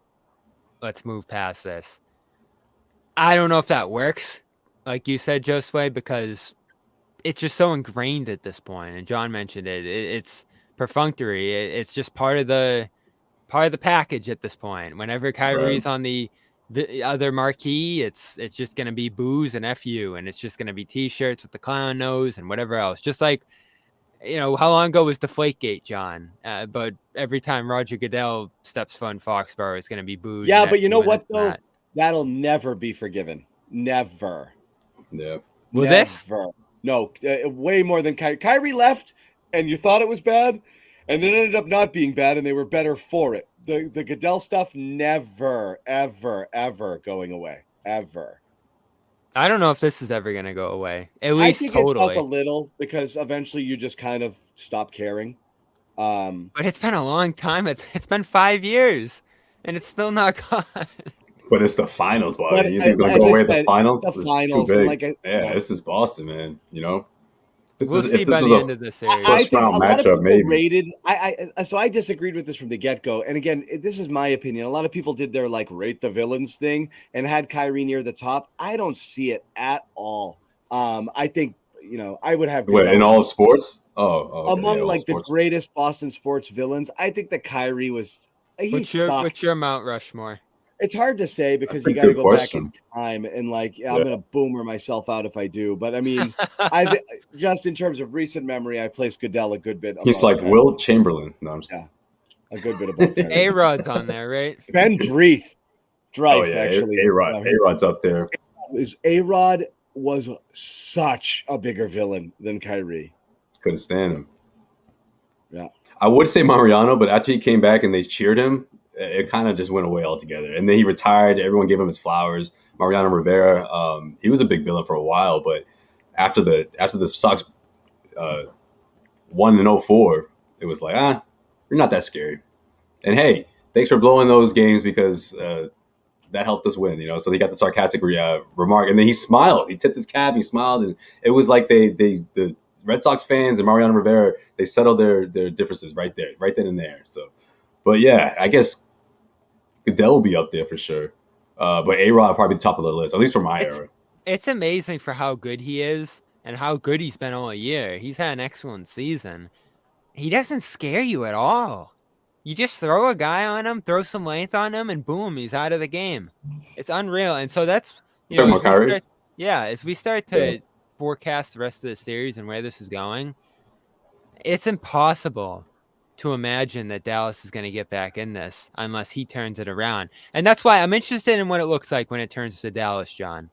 Let's move past this." I don't know if that works, like you said, Josue, because it's just so ingrained at this point. And John mentioned it. It's perfunctory. It's just part of the package at this point. Whenever Kyrie's on the other marquee, it's just going to be booze and FU, and it's just going to be T-shirts with the clown nose and whatever else. Just like, how long ago was Deflategate, John? But every time Roger Goodell steps foot in Foxborough, it's going to be booze. Yeah, but you know what, though? That'll never be forgiven. Never. Yeah. Well, this? No, way more than Kyrie. Kyrie left, and you thought it was bad, and it ended up not being bad, and they were better for it. The Goodell stuff never, ever, ever going away. Ever. I don't know if this is ever going to go away. At least I think totally. it does a little, because eventually you just kind of stop caring. But it's been a long time. It's been 5 years, and it's still not gone. But it's the finals, Bobby. You think it's going to go away at the finals? The finals. Too big. And this is Boston, man. We'll see by the end of the series. I think a lot of people maybe. rated. So I disagreed with this from the get-go. And again, this is my opinion. A lot of people did their rate the villains thing and had Kyrie near the top. I don't see it at all. I think I would have in all of sports. Among the greatest Boston sports villains, I think that Kyrie was. What's your Mount Rushmore? It's hard to say because you got to go back in time and I'm going to boomer myself out if I do. But I mean, just in terms of recent memory, I place Goodell a good bit. He's like Kyrie. Wilt Chamberlain. No, I'm just a good bit above Kyrie. A-Rod's on there, right? Ben Dreith. Actually. A-Rod's up there. A-Rod was such a bigger villain than Kyrie. Couldn't stand him. Yeah. I would say Mariano, but after he came back and they cheered him, it kind of just went away altogether. And then he retired. Everyone gave him his flowers. Mariano Rivera, he was a big villain for a while, but after the Sox won in 04, it was like, you're not that scary. And hey, thanks for blowing those games because that helped us win, So he got the sarcastic remark, and then he smiled. He tipped his cap, he smiled, and it was like the Red Sox fans and Mariano Rivera, they settled their differences right then and there. So, but yeah, I guess Goodell will be up there for sure. But A-Rod probably the top of the list, at least for my era. It's amazing for how good he is and how good he's been all year. He's had an excellent season. He doesn't scare you at all. You just throw a guy on him, throw some length on him, and boom, he's out of the game. It's unreal. And so that's, as we start to forecast the rest of the series and where this is going, it's impossible to imagine that Dallas is going to get back in this unless he turns it around. And that's why I'm interested in what it looks like when it turns to Dallas, John.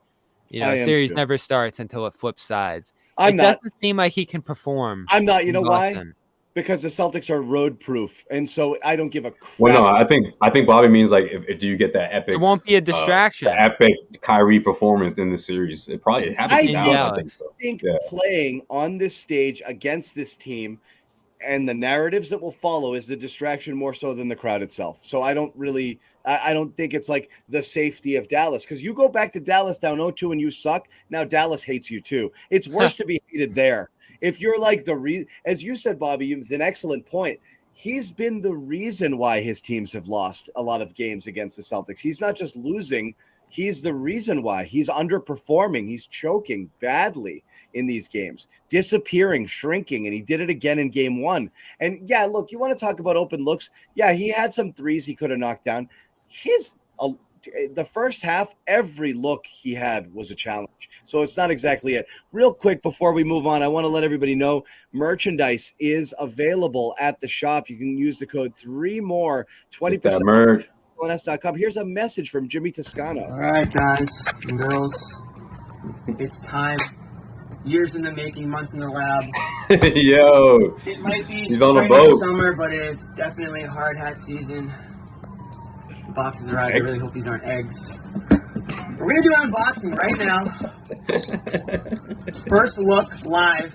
The series never starts until it flips sides. It doesn't seem like he can perform. I'm not. You know why? Because the Celtics are road proof, and so I don't give a crap. Well, no, I think Bobby means if do you get that epic? It won't be a distraction. The epic Kyrie performance in the series. It probably happens. I think playing on this stage against this team and the narratives that will follow is the distraction more so than the crowd itself. So I don't think it's like the safety of Dallas, because you go back to Dallas down 0-2 and you suck. Now Dallas hates you too. It's worse to be hated there. If you're like as you said, Bobby, it was an excellent point. He's been the reason why his teams have lost a lot of games against the Celtics. He's not just losing. He's the reason why. He's underperforming. He's choking badly in these games, disappearing, shrinking, and he did it again in game 1. And yeah, look, you want to talk about open looks? Yeah, he had some threes he could have knocked down. the first half, every look he had was a challenge. So it's not exactly it. Real quick before we move on, I want to let everybody know merchandise is available at the shop. You can use the code 3MORE, 20% merch. LNS.com. Here's a message from Jimmy Toscano. All right, guys and girls, it's time. Years in the making, months in the lab. Yo, It might be he's on a spring and boat. summer, but it's definitely a hard hat season. The boxes arrived. I really hope these aren't eggs. We're gonna do an unboxing right now. First look live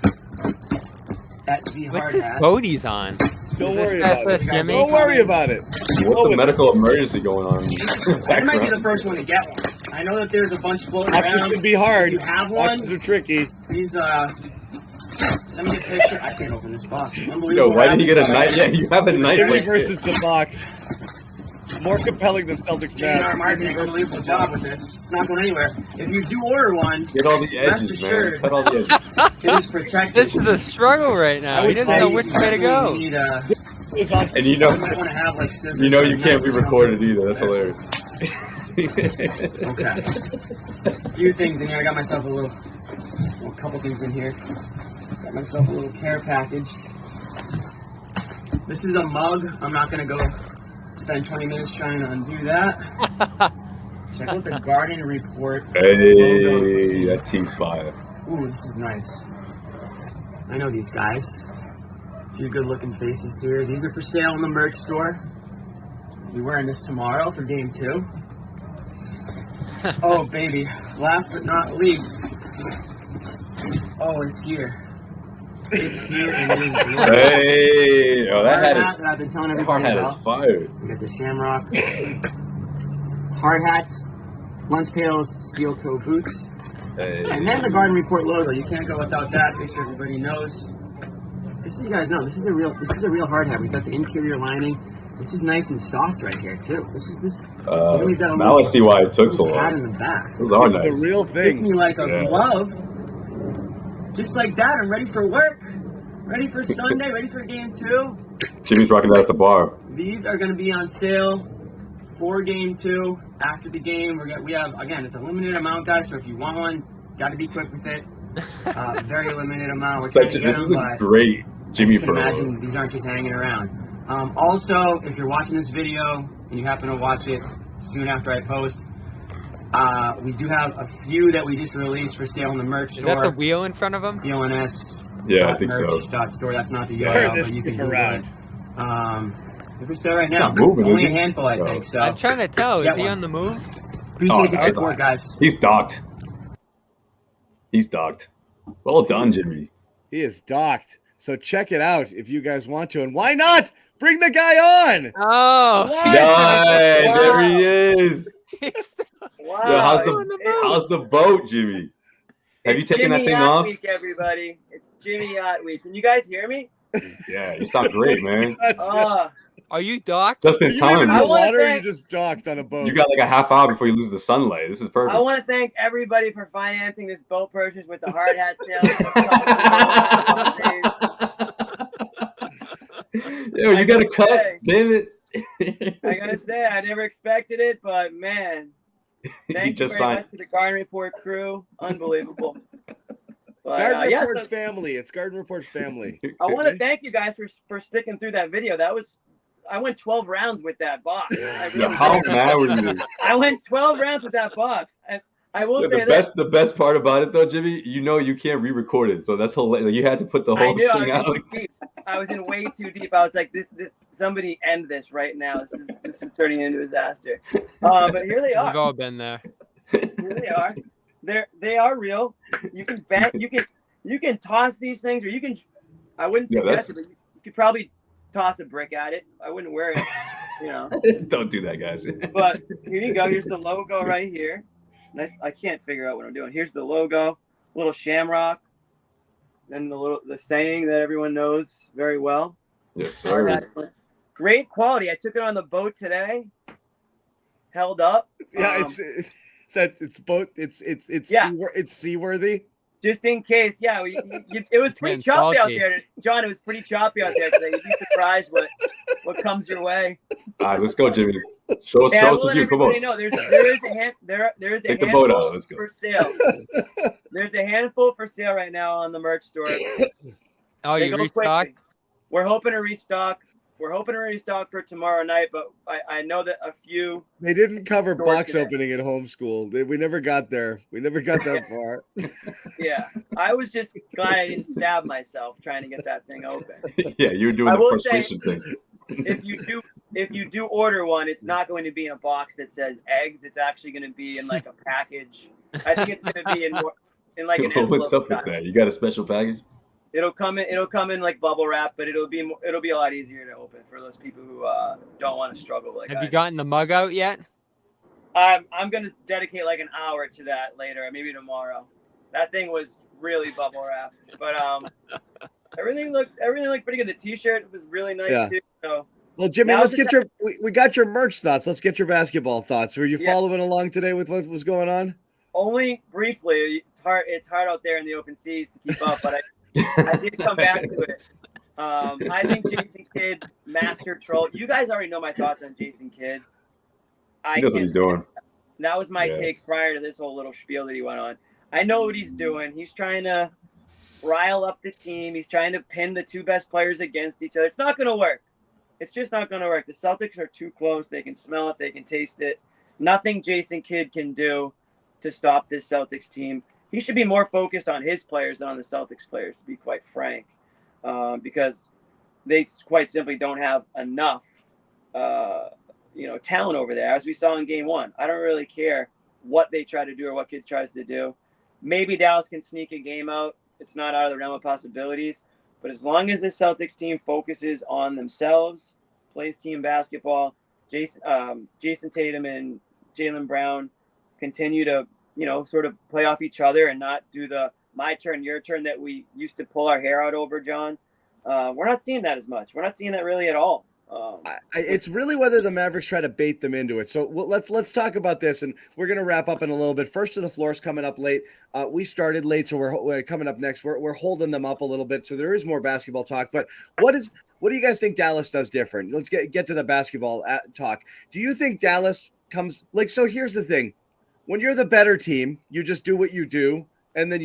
at the hard What's this hat. boat he's on? Don't Is this worry about Tesla it. Jimmy? Don't worry about it. What's the medical emergency going on? I might be the first one to get one. I know that there's a bunch floating Boxes around. can be hard. If you have one, Boxes are tricky. please send me a picture. I can't open this box. Yo, Unbelievable. why did he get a knife? Yeah, you have a knife. Jimmy Like versus the box. More compelling than Celtics Mavs. J.R. Martin did an unbelievable job with this. It's not going anywhere. If you do order one, Get all the rest edges, man. assured, Cut all the edges. it is protected. This is a struggle right now. He doesn't know which way to go. You need And you know, might want to have like scissors. you know you and can't knives. re-record it either. That's hilarious. Okay. A few things in here. I got myself a couple things in here. Got myself a little care package. This is a mug. I'm not going to go spend 20 minutes trying to undo that. Check out the garden report. Hey, that team's fire. Ooh, this is nice. I know these guys. A few good looking faces here. These are for sale in the merch store. I'll be wearing this tomorrow for game 2. Oh, baby. Last but not least. Oh, it's here. It's here and it is glorious. Hey, oh, that hat is. That I've been telling That everybody hard hat is about. fire. We got the shamrock. Hard hats, lunch pails, steel toe boots. Hey. And then the Garden Report logo. You can't go without that. Make sure everybody knows. Just so you guys know, this is a real hard hat. We've got the interior lining. This is nice and soft right here too. We've got a Now I see why it took so pad long. in the back. Those are It's nice. the real Fits thing. me like a Yeah. glove. Just like that, I'm ready for work. Ready for Sunday. Ready for game 2. Jimmy's rocking that at the bar. These are going to be on sale for game 2. After the game, we have again. It's a limited amount, guys. So if you want one, got to be quick with it. Very limited amount. We're trying to get This them, is a but great Jimmy you can promo. imagine these aren't just hanging around. Also, if you're watching this video and you happen to watch it soon after I post, we do have a few that we just released for sale in the merch Is store. that the wheel in front of him? CLNS. Yeah, I think so. .store. That's not the URL. Turn this but you can stuff Google around. it. They're for sale right now. not moving, Only is a he? handful, I Oh. think. So I'm trying to tell. Get Is he one. on the move? Appreciate the nice. support, guys. He's docked. He's docked. Well done, Jimmy. He is docked. So check it out if you guys want to. And why not? Bring the guy on. Oh. Why? Nice, Wow. there he is. Wow. Yo, how's It's- how's the boat, Jimmy? Have you it's taken that Jimmy thing Yacht off? Week, everybody. It's Jimmy Yacht Week. Can you guys hear me? Yeah, you sound great, man. Are you docked? Just in You live in time. the I wanna water or you thank- just docked on a boat? You got like a half hour before you lose the sunlight. This is perfect. I want to thank everybody for financing this boat purchase with the hard hat sale. Yo, you got a cut. say- Damn it. I gotta say, I never expected it, but man, thank you just very signed. much to the Garden Report crew. Unbelievable. But, Garden yeah, Report so family. It's Garden Report family. I want to thank you guys for sticking through that video. I went 12 rounds with that box. I Yo, really how did. mad were you? I went 12 rounds with that box. And I will Yeah, say the best part about it though, Jimmy, you know you can't re-record it, so that's hilarious. Like, you had to put the I whole knew I thing was out. in too deep. I was in way too deep. I was like, this somebody end this right now. This is turning into a disaster. But here they We've are. all been there. Here they are. They are real. You can bet. You can toss these things, or you can. I wouldn't Yeah, suggest it, but you could probably toss a brick at it. I wouldn't wear it. You know. Don't do that, guys. But here you go. Here's the logo right here. Nice. I can't figure out what I'm doing. Here's the logo. Little shamrock. Then the saying that everyone knows very well. Yes, sir. Great quality. I took it on the boat today. Held up. Yeah, it's boat. It's Yeah. it's seaworthy. Just in case, yeah. It was pretty getting choppy out salty. there, John. It was pretty choppy out there today. You'd be surprised what comes your way. All right, let's go, Jimmy. Show us And I the will let view. Come everybody on. know there is a Take the boat out. handful Let's go. for sale. There's a handful for sale right now on the merch store. Oh, They you go restock? quickly. We're hoping to restock. We're hoping to restock for tomorrow night, but I know that a few. They didn't cover stores box today. opening at homeschool. We never got there. We never got that far. Yeah, I was just glad I didn't stab myself trying to get that thing open. Yeah, you were doing I the will frustration thing. If you do order one, it's not going to be in a box that says eggs. It's actually going to be in like a package. I think it's going to be in like an envelope. What's up with that? You got a special package? It'll come in like bubble wrap, but it'll be a lot easier to open for those people who don't want to struggle like Have you gotten the mug out yet? I'm gonna dedicate like an hour to that later, maybe tomorrow. That thing was really bubble wrapped, but everything looked pretty good. The T-shirt was really nice too. So, well, Jimmy, now let's just get we got your merch thoughts. Let's get your basketball thoughts. Were you Yeah. following along today with what was going on? only briefly. It's hard out there in the open seas to keep up, but I did come back to it. I think Jayson Kidd, master troll. You guys already know my thoughts on Jayson Kidd. He knows what he's doing. That was my take prior to this whole little spiel that he went on. I know what he's doing. He's trying to rile up the team. He's trying to pin the two best players against each other. It's not going to work. It's just not going to work. The Celtics are too close. They can smell it. They can taste it. Nothing Jayson Kidd can do to stop this Celtics team. He should be more focused on his players than on the Celtics players, to be quite frank, because they quite simply don't have enough talent over there, as we saw in game one. I don't really care what they try to do or what Kidd tries to do. Maybe Dallas can sneak a game out. It's not out of the realm of possibilities. But as long as this Celtics team focuses on themselves, plays team basketball, Jayson Tatum and Jaylen Brown continue to, sort of play off each other and not do the my turn, your turn that we used to pull our hair out over, John. We're not seeing that as much. We're not seeing that really at all. It's really whether the Mavericks try to bait them into it. So let's talk about this, and we're going to wrap up in a little bit. First to the floor is coming up late. We started late, so we're coming up next. We're holding them up a little bit, so there is more basketball talk. But what do you guys think Dallas does different? Let's get to the basketball talk. Do you think Dallas comes like so? Here's the thing: when you're the better team, you just do what you do, and then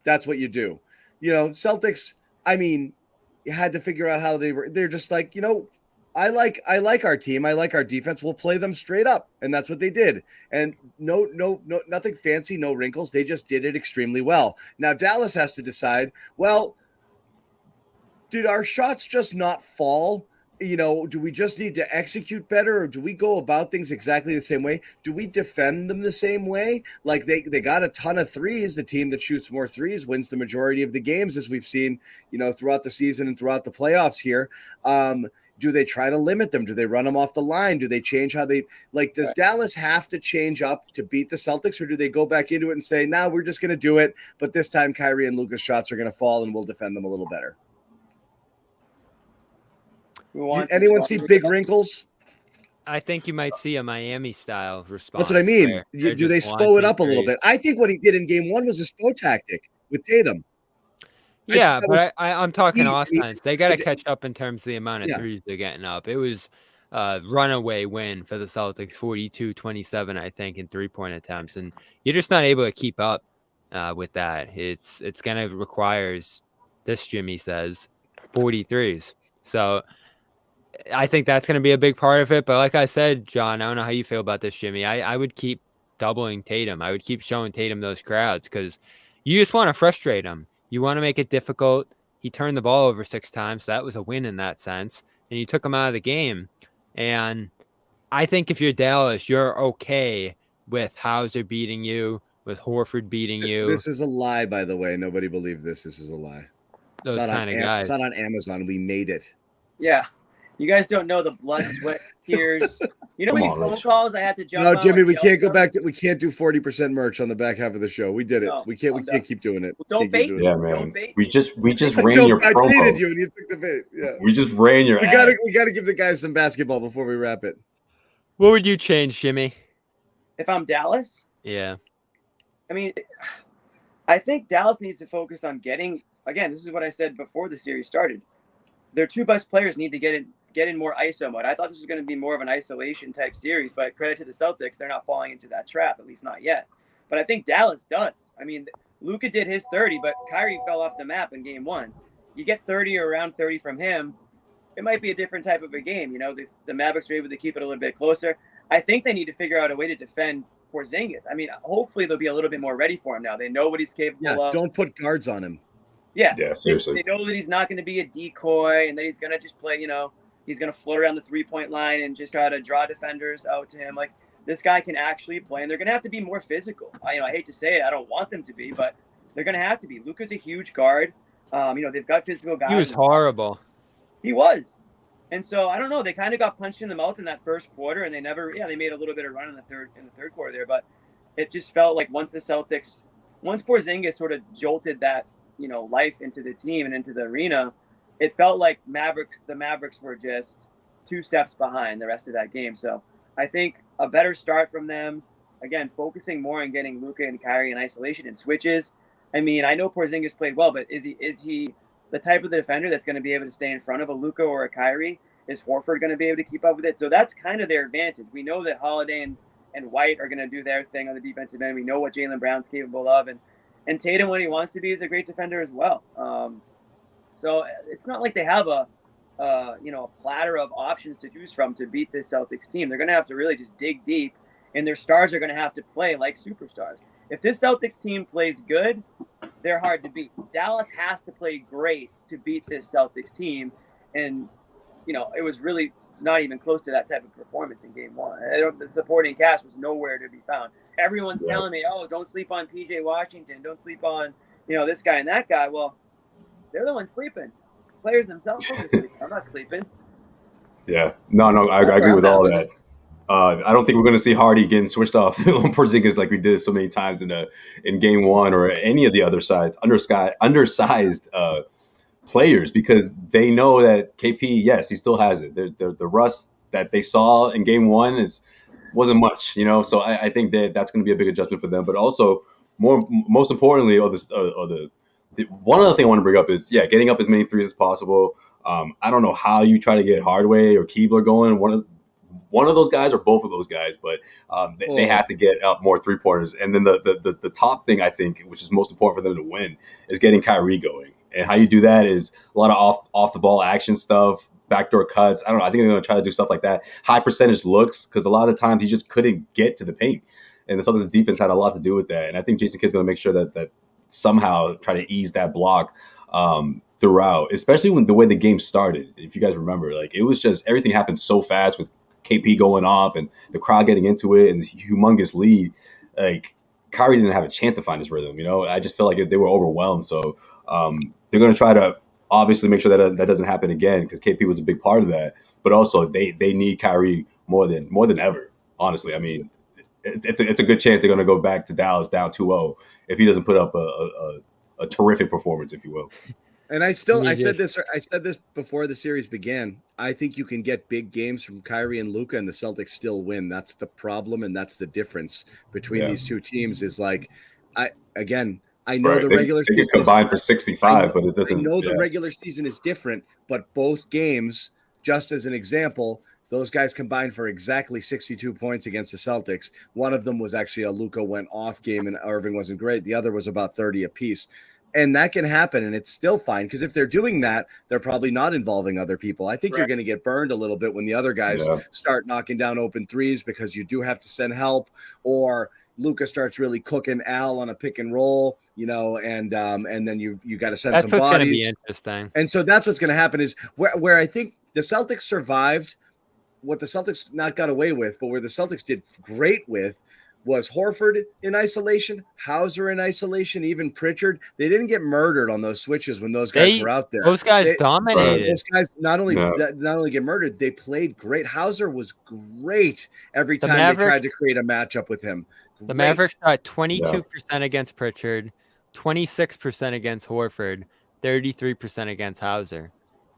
that's what you do. Celtics. I mean, you had to figure out how they're just like I like our team. I like our defense. We'll play them straight up. And that's what they did. And no, nothing fancy, no wrinkles. They just did it extremely well. Now Dallas has to decide, well, did our shots just not fall? Do we just need to execute better, or do we go about things exactly the same way? Do we defend them the same way? Like they got a ton of threes. The team that shoots more threes wins the majority of the games, as we've seen, throughout the season and throughout the playoffs here. Do they try to limit them? Do they run them off the line? Do they change how they does Dallas have to change up to beat the Celtics, or do they go back into it and say, nah, we're just going to do it, but this time Kyrie and Luka's shots are going to fall and we'll defend them a little better? Anyone see big wrinkles? I think you might see a Miami style response. That's what I mean. Do they SPO it up a little bit? I think what he did in game one was a SPO tactic with Tatum. Yeah, but I'm talking offense. They got to catch up in terms of the amount of threes they're getting up. It was a runaway win for the Celtics, 42-27, I think, in three-point attempts. And you're just not able to keep up with that. It's going to require, this Jimmy says, 43s. So I think that's going to be a big part of it. But like I said, John, I don't know how you feel about this, Jimmy. I would keep doubling Tatum. I would keep showing Tatum those crowds because you just want to frustrate him. You want to make it difficult. He turned the ball over 6 times. So that was a win in that sense. And you took him out of the game. And I think if you're Dallas, you're okay with Hauser beating you, with Horford beating you. This is a lie, by the way. Nobody believes this. This is a lie. Those kind of guys. It's not on Amazon. We made it. Yeah. You guys don't know the blood, sweat, tears. You know how many phone calls I had to jump on? No, Jimmy, we can't go back to. We can't do 40% merch on the back half of the show. We did it. No, we can't keep doing it. Well, don't bait me. Yeah, man. We just ran your I promo. baited you and you took the bait. Yeah. We just ran your. We gotta give the guys some basketball before we wrap it. What would you change, Jimmy? If I'm Dallas? Yeah. I mean, I think Dallas needs to focus on getting. Again, this is what I said before the series started. Their 2 best players need to get get in more ISO mode. I thought this was going to be more of an isolation type series, but credit to the Celtics, they're not falling into that trap, at least not yet. But I think Dallas does. I mean, Luka did his 30, but Kyrie fell off the map in game 1. You get 30 or around 30 from him, it might be a different type of a game. You know, the Mavericks are able to keep it a little bit closer. I think they need to figure out a way to defend Porzingis. I mean, hopefully they'll be a little bit more ready for him now. They know what he's capable of. Don't put guards on him. Yeah, seriously. They know that he's not going to be a decoy and that he's going to just play, you know, he's going to float around the 3-point line and just try to draw defenders out to him. Like, this guy can actually play, and they're going to have to be more physical. I hate to say it. I don't want them to be, but they're going to have to be. Luka's a huge guard. They've got physical guys. He was horrible. He was. And so, I don't know. They kind of got punched in the mouth in that first quarter, and they made a little bit of run in the third quarter there. But it just felt like once Porzingis sort of jolted that, you know, life into the team and into the arena, it felt like the Mavericks were just 2 steps behind the rest of that game. So I think a better start from them, again, focusing more on getting Luka and Kyrie in isolation and switches. I mean, I know Porzingis played well, but is he the type of the defender that's going to be able to stay in front of a Luka or a Kyrie? Is Horford going to be able to keep up with it? So that's kind of their advantage. We know that Holiday and White are going to do their thing on the defensive end. We know what Jaylen Brown's capable of, and Tatum, when he wants to be, is a great defender as well. So it's not like they have a platter of options to choose from to beat this Celtics team. They're going to have to really just dig deep, and their stars are going to have to play like superstars. If this Celtics team plays good, they're hard to beat. Dallas has to play great to beat this Celtics team, and it was really not even close to that type of performance in game 1. The supporting cast was nowhere to be found. Everyone's telling me, oh, don't sleep on PJ Washington. Don't sleep on, this guy and that guy. Well, they're the ones sleeping. Players themselves are sleeping. I'm not sleeping. Yeah. No, I agree with all that. I don't think we're going to see Hardy getting switched off on Porzingis like we did so many times in game 1 or any of the other sides, undersized players, because they know that KP, yes, he still has it. The rust that they saw in game 1 wasn't much, So I think that's going to be a big adjustment for them. But also, most importantly, one other thing I want to bring up is getting up as many threes as possible. I don't know how you try to get Hardaway or Keebler going. One of those guys or both of those guys, but they have to get up more 3-pointers. And then the top thing I think, which is most important for them to win, is getting Kyrie going. And how you do that is a lot of off the ball action stuff, backdoor cuts. I don't know. I think they're going to try to do stuff like that. High percentage looks, because a lot of times he just couldn't get to the paint. And the Celtics defense had a lot to do with that. And I think Jayson Kidd's going to make sure that somehow try to ease that block throughout, especially when the way the game started. If you guys remember, it was just everything happened so fast with KP going off and the crowd getting into it and this humongous lead. Kyrie didn't have a chance to find his rhythm. I just feel like they were overwhelmed. So they're going to try to obviously make sure that doesn't happen again, because KP was a big part of that. But also they need Kyrie more than ever. Honestly, I mean, it's a good chance they're going to go back to Dallas down 2-0 if he doesn't put up a terrific performance, if you will. And I said this before the series began. I think you can get big games from Kyrie and Luka, and the Celtics still win. That's the problem, and that's the difference between these two teams. Is I know the regular season get combined for 65, but it doesn't. I know the regular season is different, but both games, just as an example, those guys combined for exactly 62 points against the Celtics. One of them was actually a Luka went off game and Irving wasn't great. The other was about 30 apiece. And that can happen, and it's still fine, because if they're doing that, they're probably not involving other people. I think you're going to get burned a little bit when the other guys start knocking down open threes, because you do have to send help, or Luka starts really cooking Al on a pick and roll, and then you got to send some bodies. That's what's going to be interesting. And so that's what's going to happen is where I think the Celtics survived, what the Celtics not got away with, but where the Celtics did great with, was Horford in isolation, Hauser in isolation, even Pritchard. They didn't get murdered on those switches when those guys were out there. Those guys dominated. Those guys not only get murdered, they played great. Hauser was great every time they tried to create a matchup with him. The Mavericks shot 22% against Pritchard, 26% against Horford, 33% against Hauser.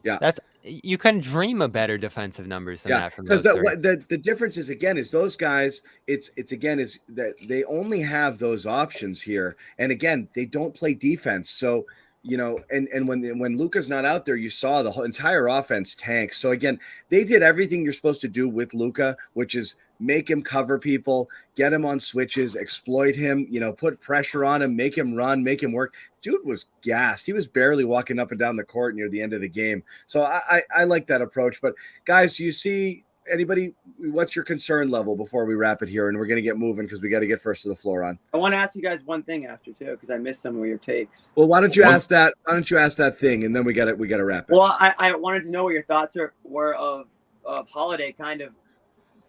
Yeah, you couldn't dream of better defensive numbers than that from those because the difference is those guys. It's that they only have those options here, and again, they don't play defense. So and when Luka's not out there, you saw the whole entire offense tank. So again, they did everything you're supposed to do with Luka, which is make him cover people, get him on switches, exploit him, put pressure on him, make him run, make him work. Dude was gassed. He was barely walking up and down the court near the end of the game. So I like that approach. But guys, do you see anybody, what's your concern level before we wrap it here? And we're going to get moving because we got to get first to the floor on. I want to ask you guys one thing after too, because I missed some of your takes. Well, why don't you ask that? Why don't you ask that thing, and then we got to wrap it. Well, I wanted to know what your thoughts were of Holiday kind of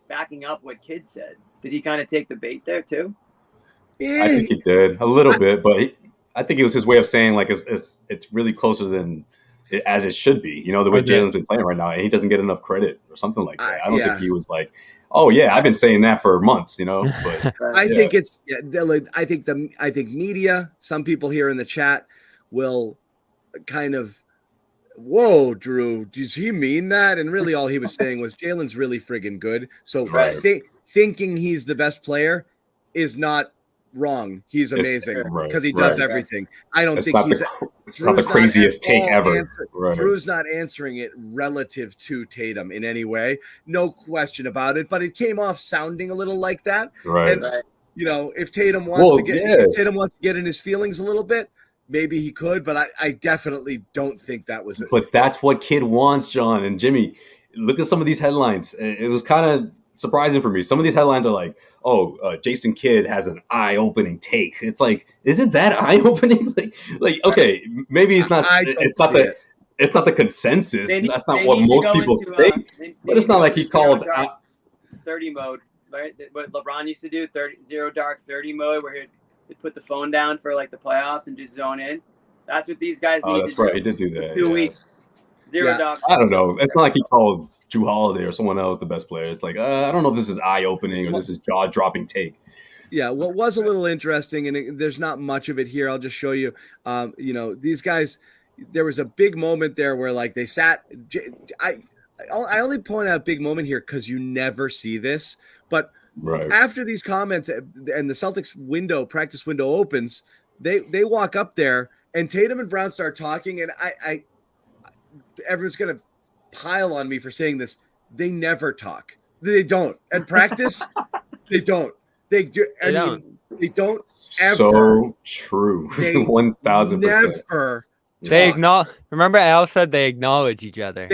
backing up what Kidd said. Did he kind of take the bait there too? I think he did a little bit, but I think it was his way of saying like it's really closer than as it should be. The way Jaylen's been playing right now, and he doesn't get enough credit or something like that. I don't think he was like, oh yeah, I've been saying that for months. But I think it's. I think media. Some people here in the chat will kind of. Whoa, Jrue, does he mean that? And really all he was saying was Jaylen's really friggin' good. So thinking he's the best player is not wrong. He's amazing because he does everything. I don't think he's not the craziest take ever. Drew's not answering it relative to Tatum in any way. No question about it. But it came off sounding a little like that. Right. And, if Tatum wants to get in his feelings a little bit, maybe he could, but I definitely don't think that was it. But that's what Kidd wants, John and Jimmy. Look at some of these headlines. It was kind of surprising for me. Some of these headlines are like, Jason Kidd has an eye-opening take. It's like, isn't that eye-opening? like okay, maybe it's not. It's not the consensus. That's not what most people think. But it's not like he called 30 mode, right? What LeBron used to do, 0 dark 30 mode, where he'd put the phone down for like the playoffs and just zone in. That's what these guys need. That's right. He did do that. 2 weeks. 0 dark. I don't know. It's not like he called Jrue Holiday or someone else the best player. It's like, I don't know if this is eye-opening or this is jaw-dropping take. Yeah, what was a little interesting, and there's not much of it here. I'll just show you. These guys, there was a big moment there where like they sat. I only point out a big moment here because you never see this. But after these comments and the Celtics practice window opens, they walk up there and Tatum and Brown start talking, and I everyone's gonna pile on me for saying this. They never talk. They don't at practice. They don't. They do. They don't ever. So true. 1,000%. Never. They acknowledge. Remember, Al said they acknowledge each other.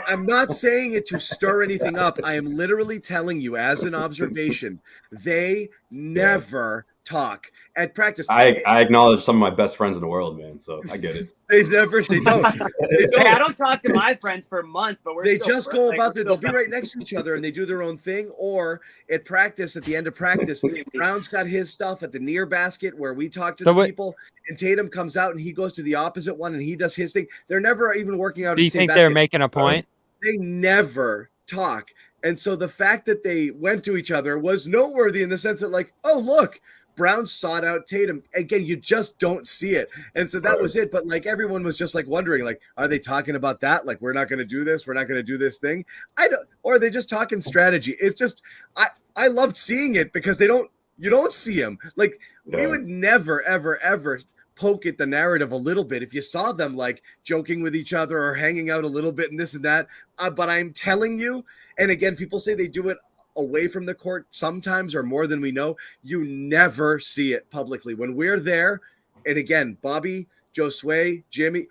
I'm not saying it to stir anything up. I am literally telling you, as an observation, they never talk at practice. I acknowledge some of my best friends in the world, man. So I get it. They don't. I don't talk to my friends for months, but they just go about they'll be right next to each other and they do their own thing. Or at practice, at the end of practice, Brown's got his stuff at the near basket where we talk to the people, and Tatum comes out and he goes to the opposite one and he does his thing. They're never even working out. Do you think they're making a point? They never talk. And so the fact that they went to each other was noteworthy in the sense that, like, oh, look, Brown sought out Tatum. Again, you just don't see it. And so that was it. But like everyone was just like wondering, like, are they talking about that? Like, we're not going to do this. We're not going to do this thing. Or are they just talking strategy? It's just, I loved seeing it because you don't see him. Like we would never, ever, ever poke at the narrative a little bit if you saw them like joking with each other or hanging out a little bit and this and that. But I'm telling you, and again, people say they do it away from the court sometimes or more than we know. You never see it publicly when we're there. And again, Bobby, Josue, Jimmy,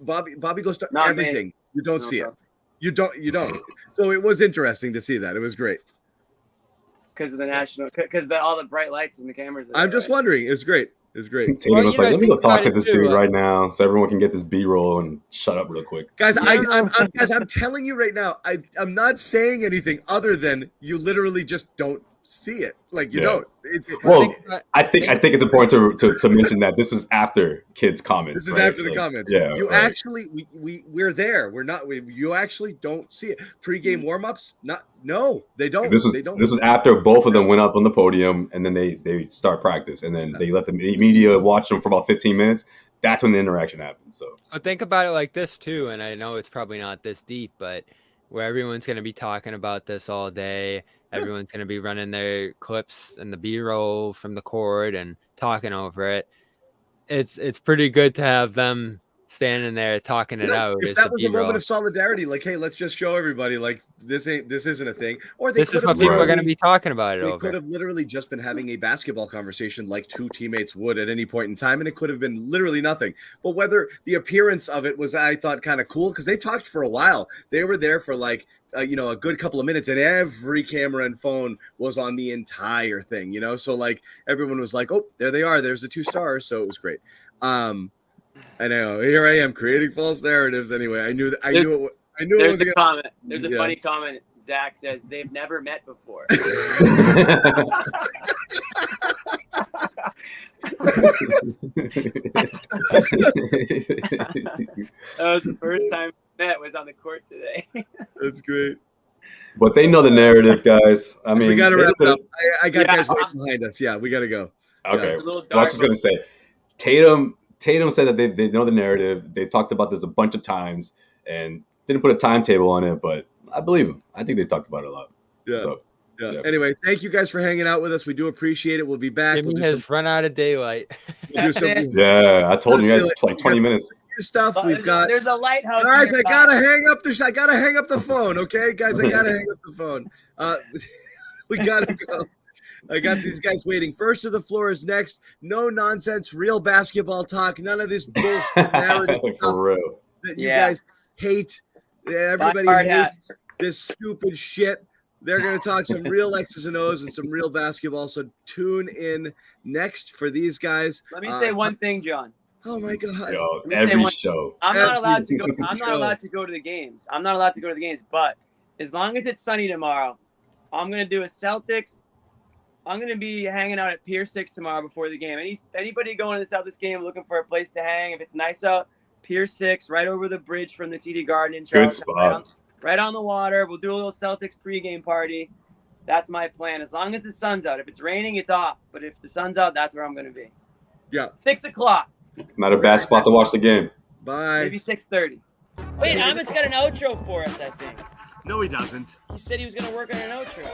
Bobby goes to everything. Me. You don't see it. You don't. So it was interesting to see that. It was great. Because of all the bright lights and the cameras. I'm just wondering. It's great. It's great. Tatum was like, let me go talk to this dude right now so everyone can get this B-roll and shut up real quick. Guys, I'm telling you right now, I'm not saying anything other than you literally just don't see it. Like you don't. I think it's important to mention that this was after Kidd's comments. This is after the comments. Yeah, actually we're there. We're not. You actually don't see it. Pre-game warm-ups. No, they don't. This don't. This was after both of them went up on the podium, and then they start practice, and then they let the media watch them for about 15 minutes. That's when the interaction happened. So think about it like this too, and I know it's probably not this deep, but where everyone's going to be talking about this all day. Everyone's going to be running their clips and the B-roll from the court and talking over it. it's pretty good to have them standing there talking it out. If that was a moment of solidarity, like, hey, let's just show everybody, like, this isn't a thing. Or this is what people are going to be talking about it They over. could have literally just been having a basketball conversation like two teammates would at any point in time, and it could have been literally nothing. But whether the appearance of it was, I thought, kind of cool, because they talked for a while. They were there for like, a good couple of minutes, and every camera and phone was on the entire thing, So like everyone was like, oh, there they are. There's the 2 stars. So it was great. I know. Here I am creating false narratives. Anyway, I knew it. There's a comment. There's a funny comment. Zach says they've never met before. That was the first time we met. Was on the court today. That's great. But they know the narrative, guys. I mean, we got to wrap it up. I got guys waiting behind us. Yeah, we got to go. Okay. Well, I was just gonna say, Tatum said that they know the narrative. They talked about this a bunch of times and didn't put a timetable on it, but I believe him. I think they talked about it a lot. Yeah. So, yeah. Anyway, thank you guys for hanging out with us. We do appreciate it. We'll be back. Jimmy has run out of daylight. Yeah, I told you guys like 20 minutes. Stuff we've got. There's a lighthouse. Guys, I gotta hang up this. I gotta hang up the phone. Okay, guys, I gotta hang up the phone. We gotta go. I got these guys waiting. First to the floor is next. No nonsense, real basketball talk. None of this bullshit narrative stuff that you guys hate. Everybody hates this stupid shit. They're going to talk some real X's and O's and some real basketball. So tune in next for these guys. Let me say one thing, John. Oh my God! Yo, every show. I'm not allowed to go. I'm not allowed to go to the games. But as long as it's sunny tomorrow, I'm going to do a Celtics. I'm going to be hanging out at Pier 6 tomorrow before the game. Anybody going to the Celtics game looking for a place to hang, if it's nice out, Pier 6, right over the bridge from the TD Garden in Charlotte. Good spot. Right on the water. We'll do a little Celtics pregame party. That's my plan. As long as the sun's out. If it's raining, it's off. But if the sun's out, that's where I'm going to be. Yeah. 6 o'clock. Not a bad spot to watch the game. Bye. Maybe 6:30. Wait, Ahmed's got an outro for us, I think. No, he doesn't. He said he was going to work on an outro.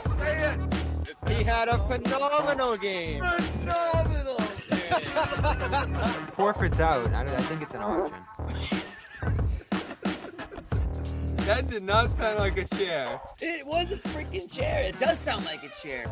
He had a phenomenal game. Phenomenal game. Forfeit's out. I think it's an auction. That did not sound like a chair. It was a freaking chair. It does sound like a chair.